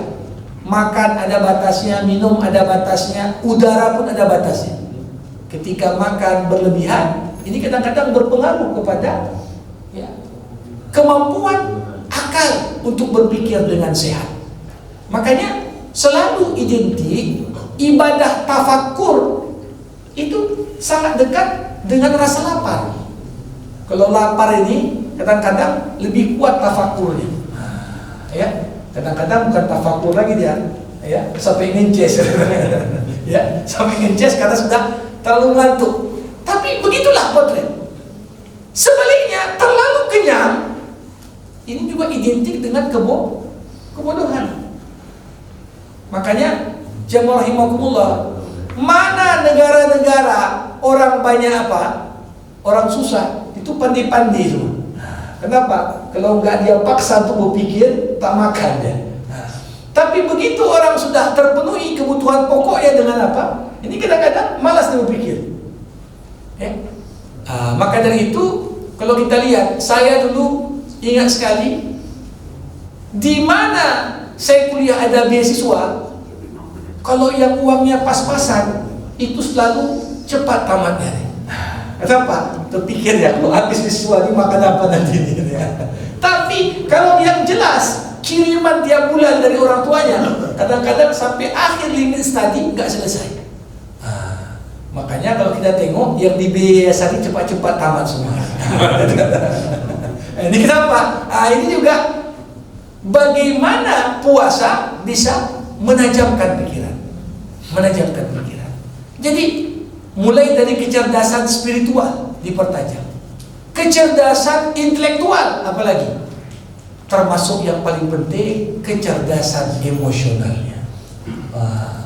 Makan ada batasnya, minum ada batasnya, udara pun ada batasnya. Ketika makan berlebihan, ini kadang-kadang berpengaruh kepada kemampuan akal untuk berpikir dengan sehat. Makanya selalu identik ibadah tafakur itu sangat dekat dengan rasa lapar. Kalau lapar ini kadang-kadang lebih kuat tafakurnya. Ya, kadang-kadang bukan tafakur lagi dia, ya, sampai ngences. Ya, sampai ngences karena sudah terlalu ngantuk. Tapi begitulah potret. Sebaliknya terlalu kenyang ini juga identik dengan kebodohan. Makanya jamaah rahimakumullah, mana negara-negara orang banyak apa? Orang susah, itu pandai-pandai semua. Kenapa? Kalau enggak dia paksa untuk berpikir, tak makan dia. Tapi begitu orang sudah terpenuhi kebutuhan pokoknya dengan apa? Ini kadang-kadang malas dia berpikir. Maka dari itu, kalau kita lihat, saya dulu ingat sekali, di mana saya kuliah ada beasiswa, kalau yang uangnya pas-pasan, itu selalu cepat tamatnya. Kenapa? Terpikir ya, kalau habis beasiswa ini makan apa nanti? Tapi kalau yang jelas, kiriman tiap bulan dari orang tuanya, kadang-kadang sampai akhir limit studi nggak selesai. Makanya kalau kita tengok yang di BSI cepat-cepat tamat semua. Ini kenapa? Ini juga bagaimana puasa bisa menajamkan pikiran. Jadi mulai dari kecerdasan spiritual dipertajam, kecerdasan intelektual, apalagi termasuk yang paling penting kecerdasan emosionalnya.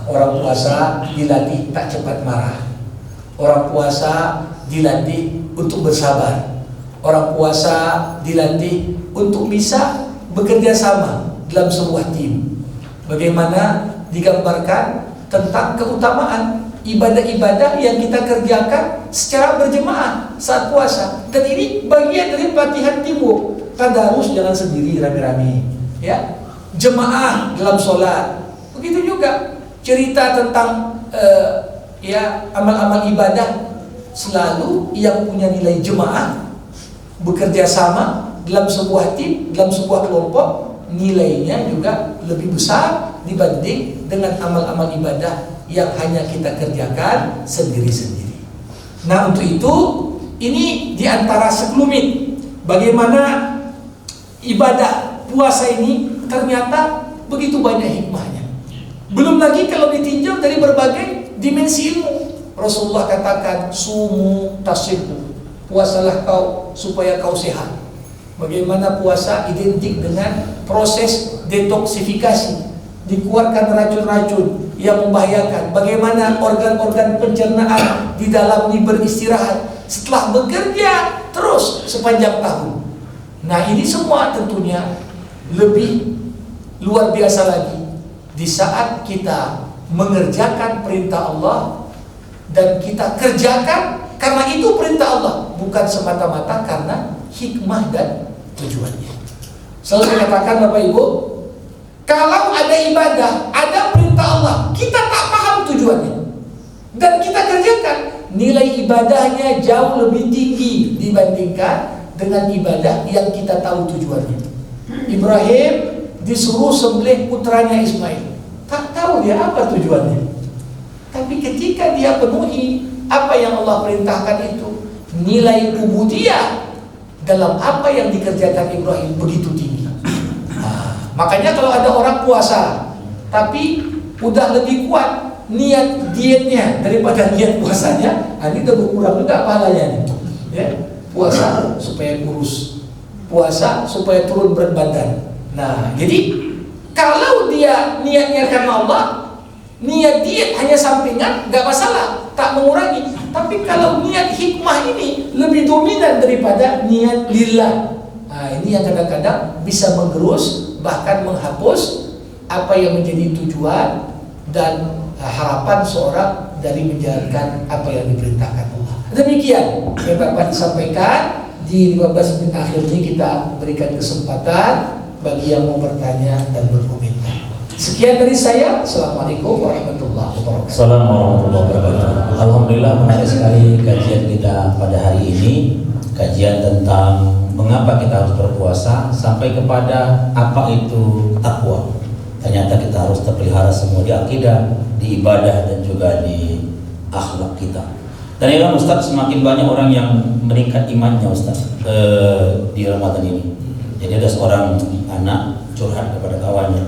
Orang puasa dilatih tak cepat marah. Orang puasa dilatih untuk bersabar. Orang puasa dilatih untuk bisa bekerja sama dalam sebuah tim. Bagaimana digambarkan tentang keutamaan ibadah-ibadah yang kita kerjakan secara berjemaah saat puasa. Dan ini bagian dari pelatihan teamwork. Tadarus jangan sendiri rame-rame, ya. Jemaah dalam sholat. Begitu juga cerita tentang amal-amal ibadah, selalu yang punya nilai jemaah bekerja sama dalam sebuah tim, dalam sebuah kelompok, nilainya juga lebih besar dibanding dengan amal-amal ibadah yang hanya kita kerjakan sendiri-sendiri. Nah, untuk itu ini diantara sekelumit bagaimana ibadah puasa ini ternyata begitu banyak hikmahnya. Belum lagi kalau ditinjau dari berbagai dimensi ilmu. Rasulullah katakan, sumu tasihu, puasalah kau supaya kau sehat. Bagaimana puasa identik dengan proses detoksifikasi, dikeluarkan racun-racun yang membahayakan. Bagaimana organ-organ pencernaan di dalam ini beristirahat setelah bekerja terus sepanjang tahun. Nah, ini semua tentunya lebih luar biasa lagi di saat kita mengerjakan perintah Allah dan kita kerjakan karena itu perintah Allah, bukan semata-mata karena hikmah dan tujuannya. Selalu saya katakan Bapak Ibu, kalau ada ibadah, ada perintah Allah, kita tak paham tujuannya dan kita kerjakan, nilai ibadahnya jauh lebih tinggi dibandingkan dengan ibadah yang kita tahu tujuannya. Ibrahim disuruh sembelih putranya Ismail, tak tahu dia apa tujuannya. Tapi ketika dia penuhi apa yang Allah perintahkan itu, nilai ubudiyah dalam apa yang dikerjakan Ibrahim begitu tinggi. Makanya kalau ada orang puasa tapi udah lebih kuat niat dietnya daripada niat puasanya, ini udah berkurang juga pahalanya nih. Ya, puasa supaya kurus, puasa supaya turun berat badan. Nah, jadi kalau dia niatnya karena Allah, niat diet hanya sampingan, nggak masalah, tak mengurangi. Tapi kalau niat hikmah ini lebih dominan daripada niat lillah. Nah, ini yang kadang-kadang bisa menggerus, bahkan menghapus apa yang menjadi tujuan dan harapan seorang dari menjalankan apa yang diperintahkan Allah. Demikian yang dapat disampaikan. Di 15 menit akhir ini kita berikan kesempatan bagi yang mau bertanya dan berkomentar. Sekian dari saya. Assalamualaikum warahmatullahi wabarakatuh. Assalamualaikum warahmatullahi wabarakatuh. Alhamdulillah, menarik sekali kajian kita pada hari ini. Kajian tentang mengapa kita harus berpuasa sampai kepada apa itu takwa. Ternyata kita harus terpelihara semua di akidah, di ibadah, dan juga di akhlak kita. Dan ya Ustaz, semakin banyak orang yang meningkat imannya Ustaz di Ramadan ini. Jadi ada seorang anak curhat kepada kawannya,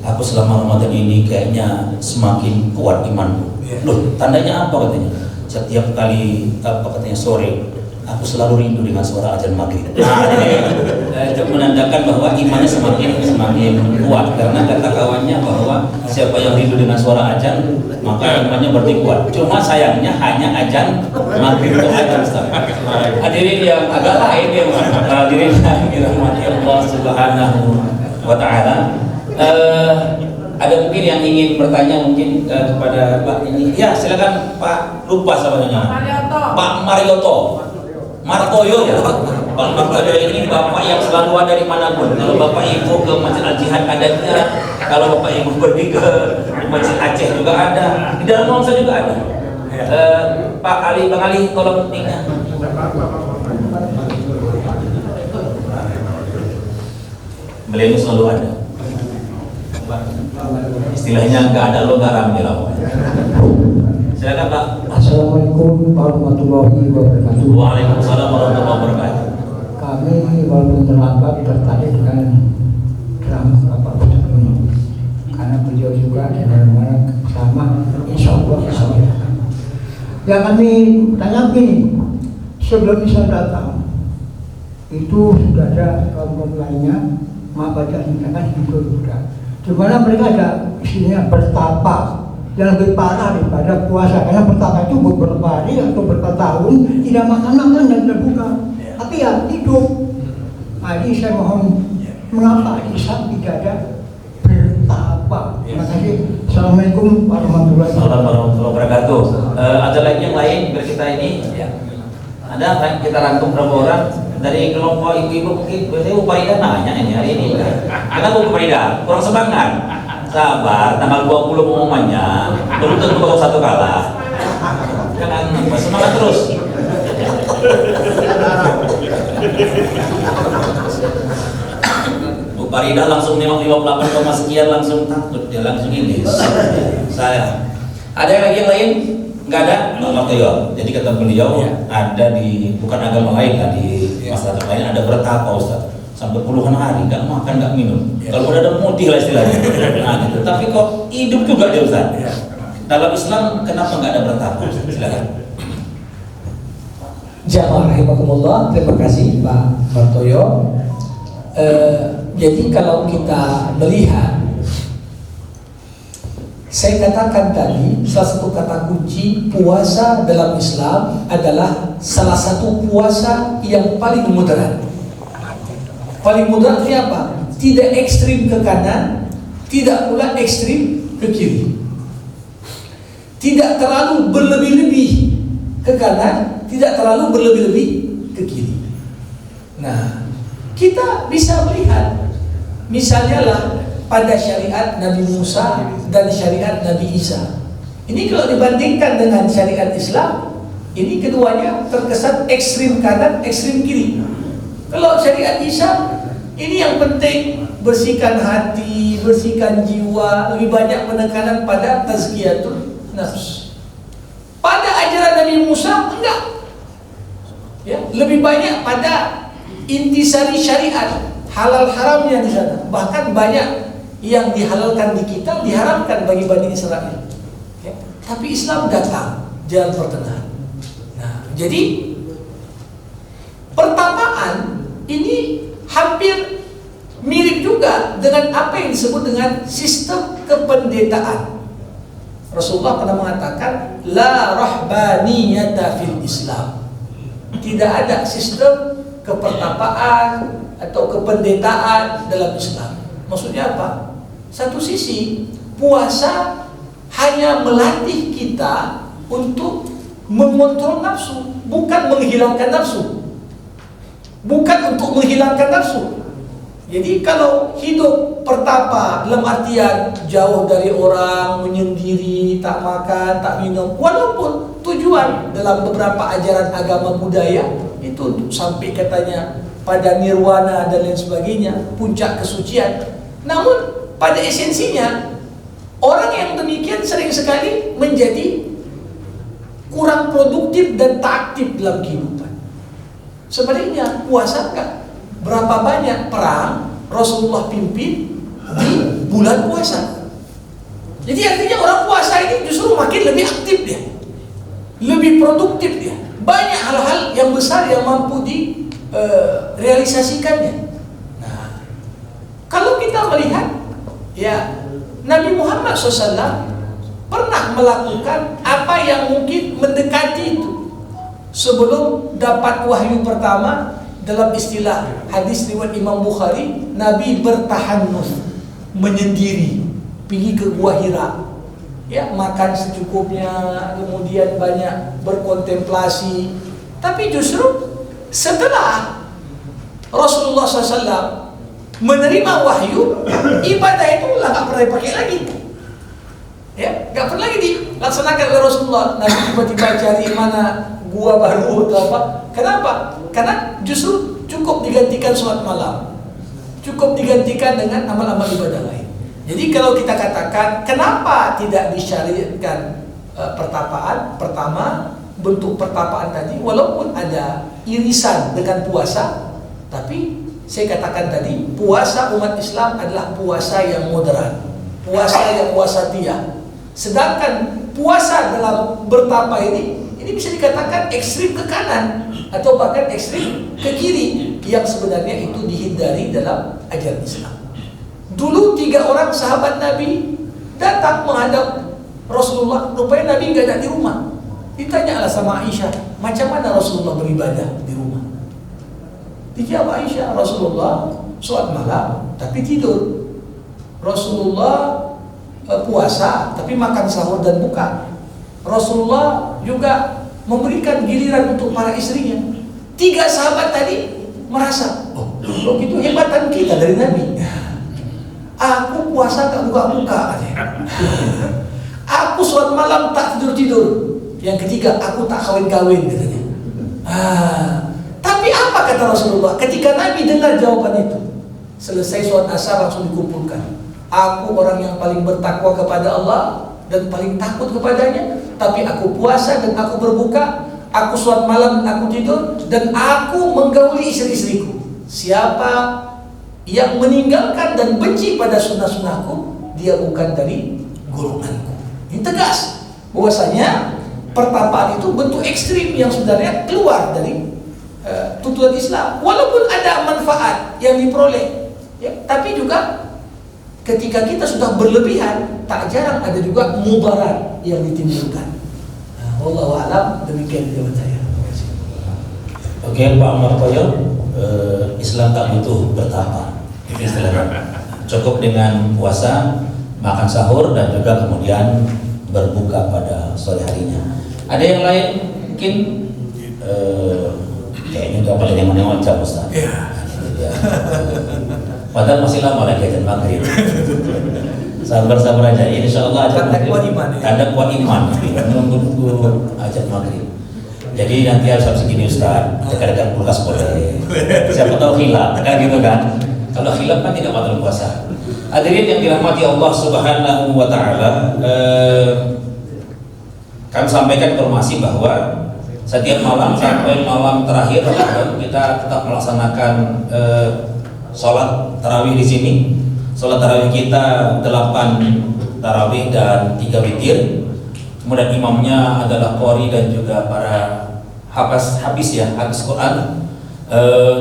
aku selama Ramadan ini kayaknya semakin kuat imanku. Loh, tandanya apa katanya? Setiap kali sore, aku selalu rindu dengan suara azan maghrib. Itu menandakan bahwa imannya semakin kuat, karena kata kawannya bahwa siapa yang rindu dengan suara azan maka imannya berarti kuat. Cuma sayangnya hanya azan maghrib itu aja Ustaz. Hadirin yang agak lain ya, hadirin yang dirahmati Allah Subhanahu wa taala. Ada mungkin yang ingin bertanya mungkin kepada Pak ini. Ya, silakan Pak, lupa namanya. Pak Marioto. Martoyo ya. Pak Martoyo ini bapak yang selalu ada di manapun. Kalau bapak ibu ke Masjid Al-Jihad adanya, kalau bapak ibu pergi ke Masjid Aceh juga ada, di dalam Mongsa juga ada. Pak Ali, Bang Ali, tolong tinggal. Beliau ini selalu ada. Istilahnya nggak ada lo garam di laut. Silakan Pak. Assalamualaikum warahmatullahi wabarakatuh. Waalaikumsalam warahmatullahi wabarakatuh. Kami walaupun terlambat tertarik dengan drama Bapak Ustaz ini, karena beliau juga benar-benar sama, insya Allah. Yang kami tanyakan sebelum bisa datang itu sudah ada kaum lainnya baca tindakan hidup juga. Di mana mereka ada isinya bertapa yang lebih parah daripada puasa, karena bertapa itu beberapa hari atau beberapa tahun tidak makan dan terbuka, tapi ya hidup. Jadi saya mohon, mengapa Islam tidak ada bertapa? Terima kasih. Assalamualaikum warahmatullahi wabarakatuh. Ada lagi yang lain biar kita ini ada kita rangkum berapa orang dari kelompok ibu-ibu. Mungkin biasanya Bu Farida nanya ini hari ini. Ada Bu Farida kurang semangat. Sabar, tanggal 20 pengumumannya belum tentu baru satu kalah. Jangan semangat terus. Bu Farida langsung nengok 58, sekian langsung takut, dia langsung ini. Saya. Ada yang lagi yang lain? Enggak ada? Martoyo. Jadi kata beliau ada di bukan agama lain lah, di masyarakat lain ada bertapa Ustaz. Sampai puluhan hari nggak makan nggak minum. Kalau udah ada mutih lah istilahnya. Nah, gitu. Tapi kok hidup juga dia Ustaz. Dalam Islam kenapa nggak ada bertapa? Silakan. Jamaah rahimakumullah, terima kasih Pak Martoyo. Jadi kalau kita melihat, saya katakan tadi salah satu kata kunci puasa dalam Islam adalah salah satu puasa yang paling moderat. Paling moderatnya apa? Tidak ekstrim ke kanan, tidak pula ekstrim ke kiri. Tidak terlalu berlebih-lebih ke kanan, tidak terlalu berlebih-lebih ke kiri. Nah, kita bisa melihat misalnya lah pada syariat Nabi Musa dan syariat Nabi Isa. Ini kalau dibandingkan dengan syariat Islam, ini keduanya terkesan ekstrim kanan, ekstrim kiri. Kalau syariat Isa, ini yang penting bersihkan hati, bersihkan jiwa, lebih banyak penekanan pada tazkiyatun nafs. Pada ajaran Nabi Musa enggak. Ya, lebih banyak pada intisari syariat, halal haramnya di sana. Bahkan banyak yang dihalalkan di kita diharamkan bagi Bani Israel. Ya. Tapi Islam datang jalan pertengahan. Nah, jadi pertapaan ini hampir mirip juga dengan apa yang disebut dengan sistem kependetaan. Rasulullah pernah mengatakan la rahbaniyata fil Islam. Tidak ada sistem kepertapaan atau kependetaan dalam Islam. Maksudnya apa? Satu sisi puasa hanya melatih kita untuk mengontrol nafsu, bukan menghilangkan nafsu. Bukan untuk menghilangkan nafsu. Jadi kalau hidup pertapa dalam artian jauh dari orang, menyendiri, tak makan, tak minum, walaupun tujuan dalam beberapa ajaran agama budaya itu untuk sampai katanya pada nirwana dan lain sebagainya, puncak kesucian. Namun pada esensinya orang yang demikian sering sekali menjadi kurang produktif dan tak aktif dalam kehidupan. Sebaliknya puasa enggak. Berapa banyak perang Rasulullah pimpin di bulan puasa. Jadi artinya orang puasa ini justru makin lebih aktif dia, lebih produktif dia. Banyak hal-hal yang besar yang mampu direalisasikannya. Nah, kalau kita melihat ya Nabi Muhammad SAW pernah melakukan apa yang mungkin mendekati itu sebelum dapat wahyu pertama. Dalam istilah hadis riwayat Imam Bukhari, Nabi bertahanus, menyendiri, pergi ke Gua Hira, ya makan secukupnya, kemudian banyak berkontemplasi. Tapi justru setelah Rasulullah SAW menerima wahyu, ibadah itu nggak pernah dipakai lagi, ya nggak pernah lagi dilaksanakan oleh Rasulullah. Nabi tiba-tiba cari mana gua baru atau apa? Kenapa? Karena justru cukup digantikan sholat malam, cukup digantikan dengan amal-amal ibadah lain. Jadi kalau kita katakan kenapa tidak disyariatkan pertapaan, pertama bentuk pertapaan tadi walaupun ada irisan dengan puasa, tapi saya katakan tadi puasa umat Islam adalah puasa yang moderat, puasa yang wasatiyah. Sedangkan puasa dalam bertapa ini bisa dikatakan ekstrim ke kanan atau bahkan ekstrim ke kiri, yang sebenarnya itu dihindari dalam ajaran Islam. Dulu 3 orang sahabat Nabi datang menghadap Rasulullah, rupanya Nabi nggak ada di rumah. Ditanyalah sama Aisyah, macam mana Rasulullah beribadah di rumah? Dijawab Aisyah, Rasulullah sholat malam tapi tidur. Rasulullah puasa tapi makan sahur dan buka. Rasulullah juga memberikan giliran untuk para istrinya. 3 sahabat tadi merasa, oh gitu hebatan kita dari Nabi. Aku puasa tak buka-buka, aku sholat malam tak tidur-tidur. Yang ketiga, aku tak kawin-kawin, katanya. Tapi apa kata Rasulullah ketika Nabi dengar jawaban itu? Selesai sholat asar langsung dikumpulkan. Aku orang yang paling bertakwa kepada Allah dan paling takut kepadanya, tapi aku puasa dan aku berbuka, aku sholat malam dan aku tidur, dan aku menggauli istri-istriku. Siapa yang meninggalkan dan benci pada sunnah-sunnahku, dia bukan dari golonganku. Ini tegas bahwasanya pertapaan itu bentuk ekstrim yang sebenarnya keluar dari tuntunan Islam. Walaupun ada manfaat yang diperoleh, ya, tapi juga ketika kita sudah berlebihan, tak jarang ada juga mudarat yang ditimbulkan. Wallahu a'lam, demikian jawaban saya. Oke, Pak Martoyo, Islam tak butuh bertapa. Itu istilahnya. Cukup dengan puasa, makan sahur, dan juga kemudian berbuka pada sore harinya. Ada yang lain mungkin kayaknya nggak pada nyaman-nyaman Ustaz. Ya. Padahal masih lama lagi azan maghrib. Sabar-sabar aja, insya Allah azan maghrib. Tanda kuat iman. Menunggu azan maghrib. Jadi nanti harus segini Ustaz, dekat-dekat kulkas boleh. Siapa tahu khilaf, kan gitu kan? Kalau khilaf kan tidak batal puasa. Hadirin yang dirahmati Allah Subhanahu wa Ta'ala, kami sampaikan informasi bahwa setiap malam sampai malam terakhir kita tetap melaksanakan sholat tarawih di sini. Sholat tarawih kita 8 tarawih dan 3 witir. Kemudian imamnya adalah qori dan juga para habis Quran.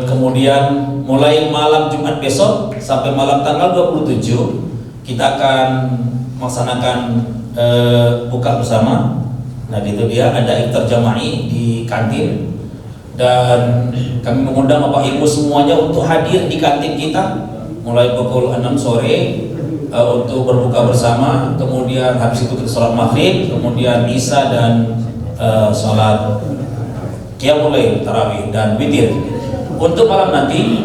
Kemudian mulai malam Jumat besok sampai malam tanggal 27 kita akan melaksanakan buka bersama. Nah itu dia, ada iftar jama'i di kantin dan kami mengundang Bapak Ibu semuanya untuk hadir di kantin kita mulai pukul 6 sore untuk berbuka bersama. Kemudian habis itu kita sholat maghrib, kemudian isya dan sholat qiyamul lail, tarawih dan witir. Untuk malam nanti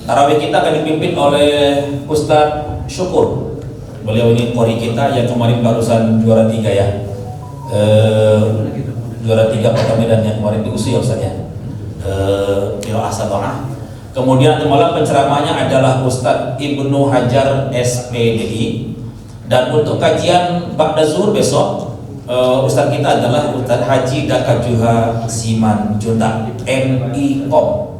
tarawih kita akan dipimpin oleh Ustadz Syukur. Beliau ini qori kita yang kemarin barusan juara 3 ya. Juara 3 Kota Medan yang kemarin diusir ya Ustaz ya. Kemudian malam penceramahnya adalah Ustadz Ibnu Hajar SPDI. Dan untuk kajian Ba'da Zuhur besok Ustadz kita adalah Ustadz Haji Dakajuha Siman Junta MIKOM.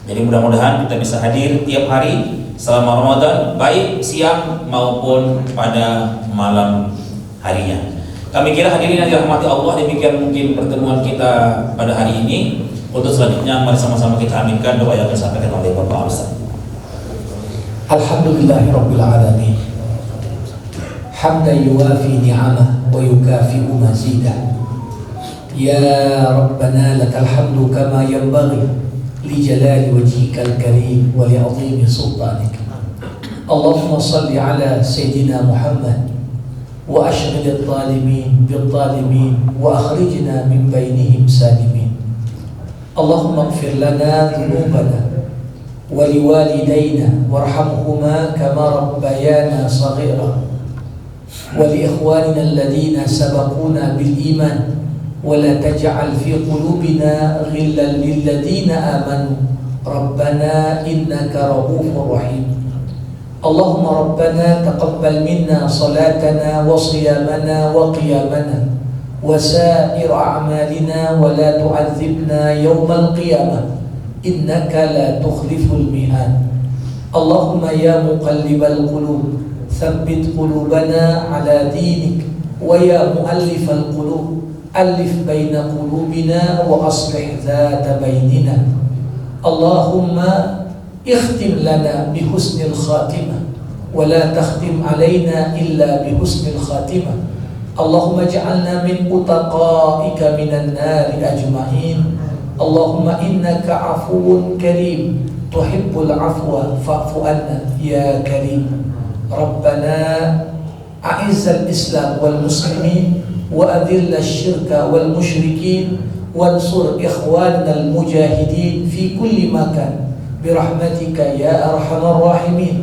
Jadi mudah-mudahan kita bisa hadir tiap hari selama Ramadan, baik siang maupun pada malam harinya. Kami kira hadirin yang dirahmati Allah, demikian mungkin pertemuan kita pada hari ini. Untuk selanjutnya mari sama-sama kita aminkan doa yang disampaikan oleh Bapak Ustaz. Alhamdulillahirabbil alamin. Hamdan yuwafi ni'amah wa yukafi'u mazidah. Ya Rabbana lakal hamdu kama yanbaghi li jalali wajhikal karim wa li 'azimi sultanik. Allahumma shalli ala sayyidina Muhammad wa ashghil adh-dhalimin bil-dhalimin wa akhrijna min bainihim salimin. Allahumma ighfir lana dhunubana wa liwalidayna warhamhuma kama rabbayana saghira wa li ikhwanina alladhina sabaquna bil iman wa la taj'al fi qulubina ghillan lil ladina amanu rabbana innaka ra'ufur rahim. اللهم ربنا تقبل منا صلاتنا وصيامنا وقيامنا وسائر أعمالنا ولا تعذبنا يوم القيامة إنك لا تخلف الميعاد. اللهم يا مقلب القلوب ثبت قلوبنا على دينك ويا مؤلف القلوب ألف بين قلوبنا وأصلح ذات بيننا. اللهم اختم لنا بحسن الخاتمة ولا تختم علينا إلا بحسن الخاتمة. اللهم اجعلنا من أتقائك من النار أجمعين. اللهم إنك عفو كريم تحب العفو فاعف عنا يا كريم. ربنا أعز الإسلام والمسلمين وأذل الشرك والمشركين وانصر إخواننا المجاهدين في كل مكان برحمتك يا أرحم الراحمين.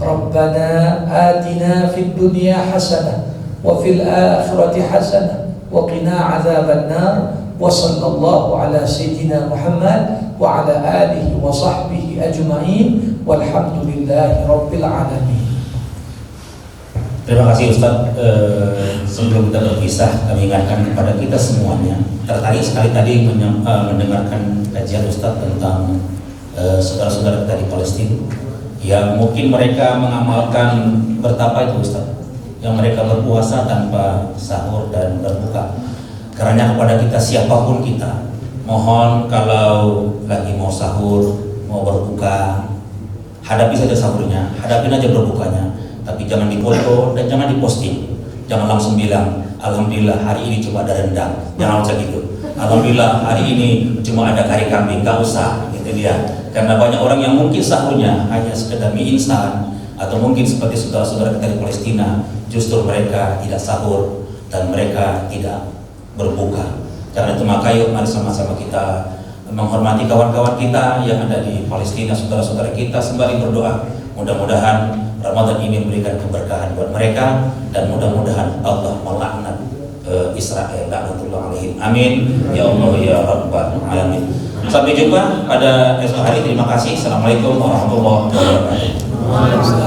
ربنا آتنا في الدنيا حسنة وفي الآخرة حسنة وقنا عذاب النار. وصلى الله على سيدنا محمد وعلى آله وصحبه أجمعين والحمد لله رب العالمين. Terima kasih Ustaz. Sebelum kita berpisah, kami ingatkan kepada kita semuanya, tertarik sekali tadi mendengarkan kajian Ustaz tentang saudara-saudara kita di Palestina yang mungkin mereka mengamalkan bertapa itu Ustaz, yang mereka berpuasa tanpa sahur dan berbuka. Karena kepada kita siapapun kita, mohon kalau lagi mau sahur, mau berbuka, hadapi saja sahurnya, hadapin aja berbukanya, tapi jangan dipoto dan jangan diposting. Jangan langsung bilang alhamdulillah hari ini cuma ada rendang, jangan usah gitu. Alhamdulillah hari ini cuma ada kari kambing, nggak usah, gitu dia. Karena banyak orang yang mungkin sahurnya hanya sekedar mie instan, atau mungkin seperti saudara-saudara kita di Palestina, justru mereka tidak sahur dan mereka tidak berbuka. Karena itu maka yuk mari sama-sama kita menghormati kawan-kawan kita yang ada di Palestina, saudara-saudara kita, sembari berdoa. Mudah-mudahan Ramadan ini memberikan keberkahan buat mereka dan mudah-mudahan Allah melaknat Israel, laknatullah alaihim. Amin ya Allah ya Rabbal alamin. Sampai jumpa pada esok hari. Terima kasih. Assalamualaikum warahmatullahi wabarakatuh.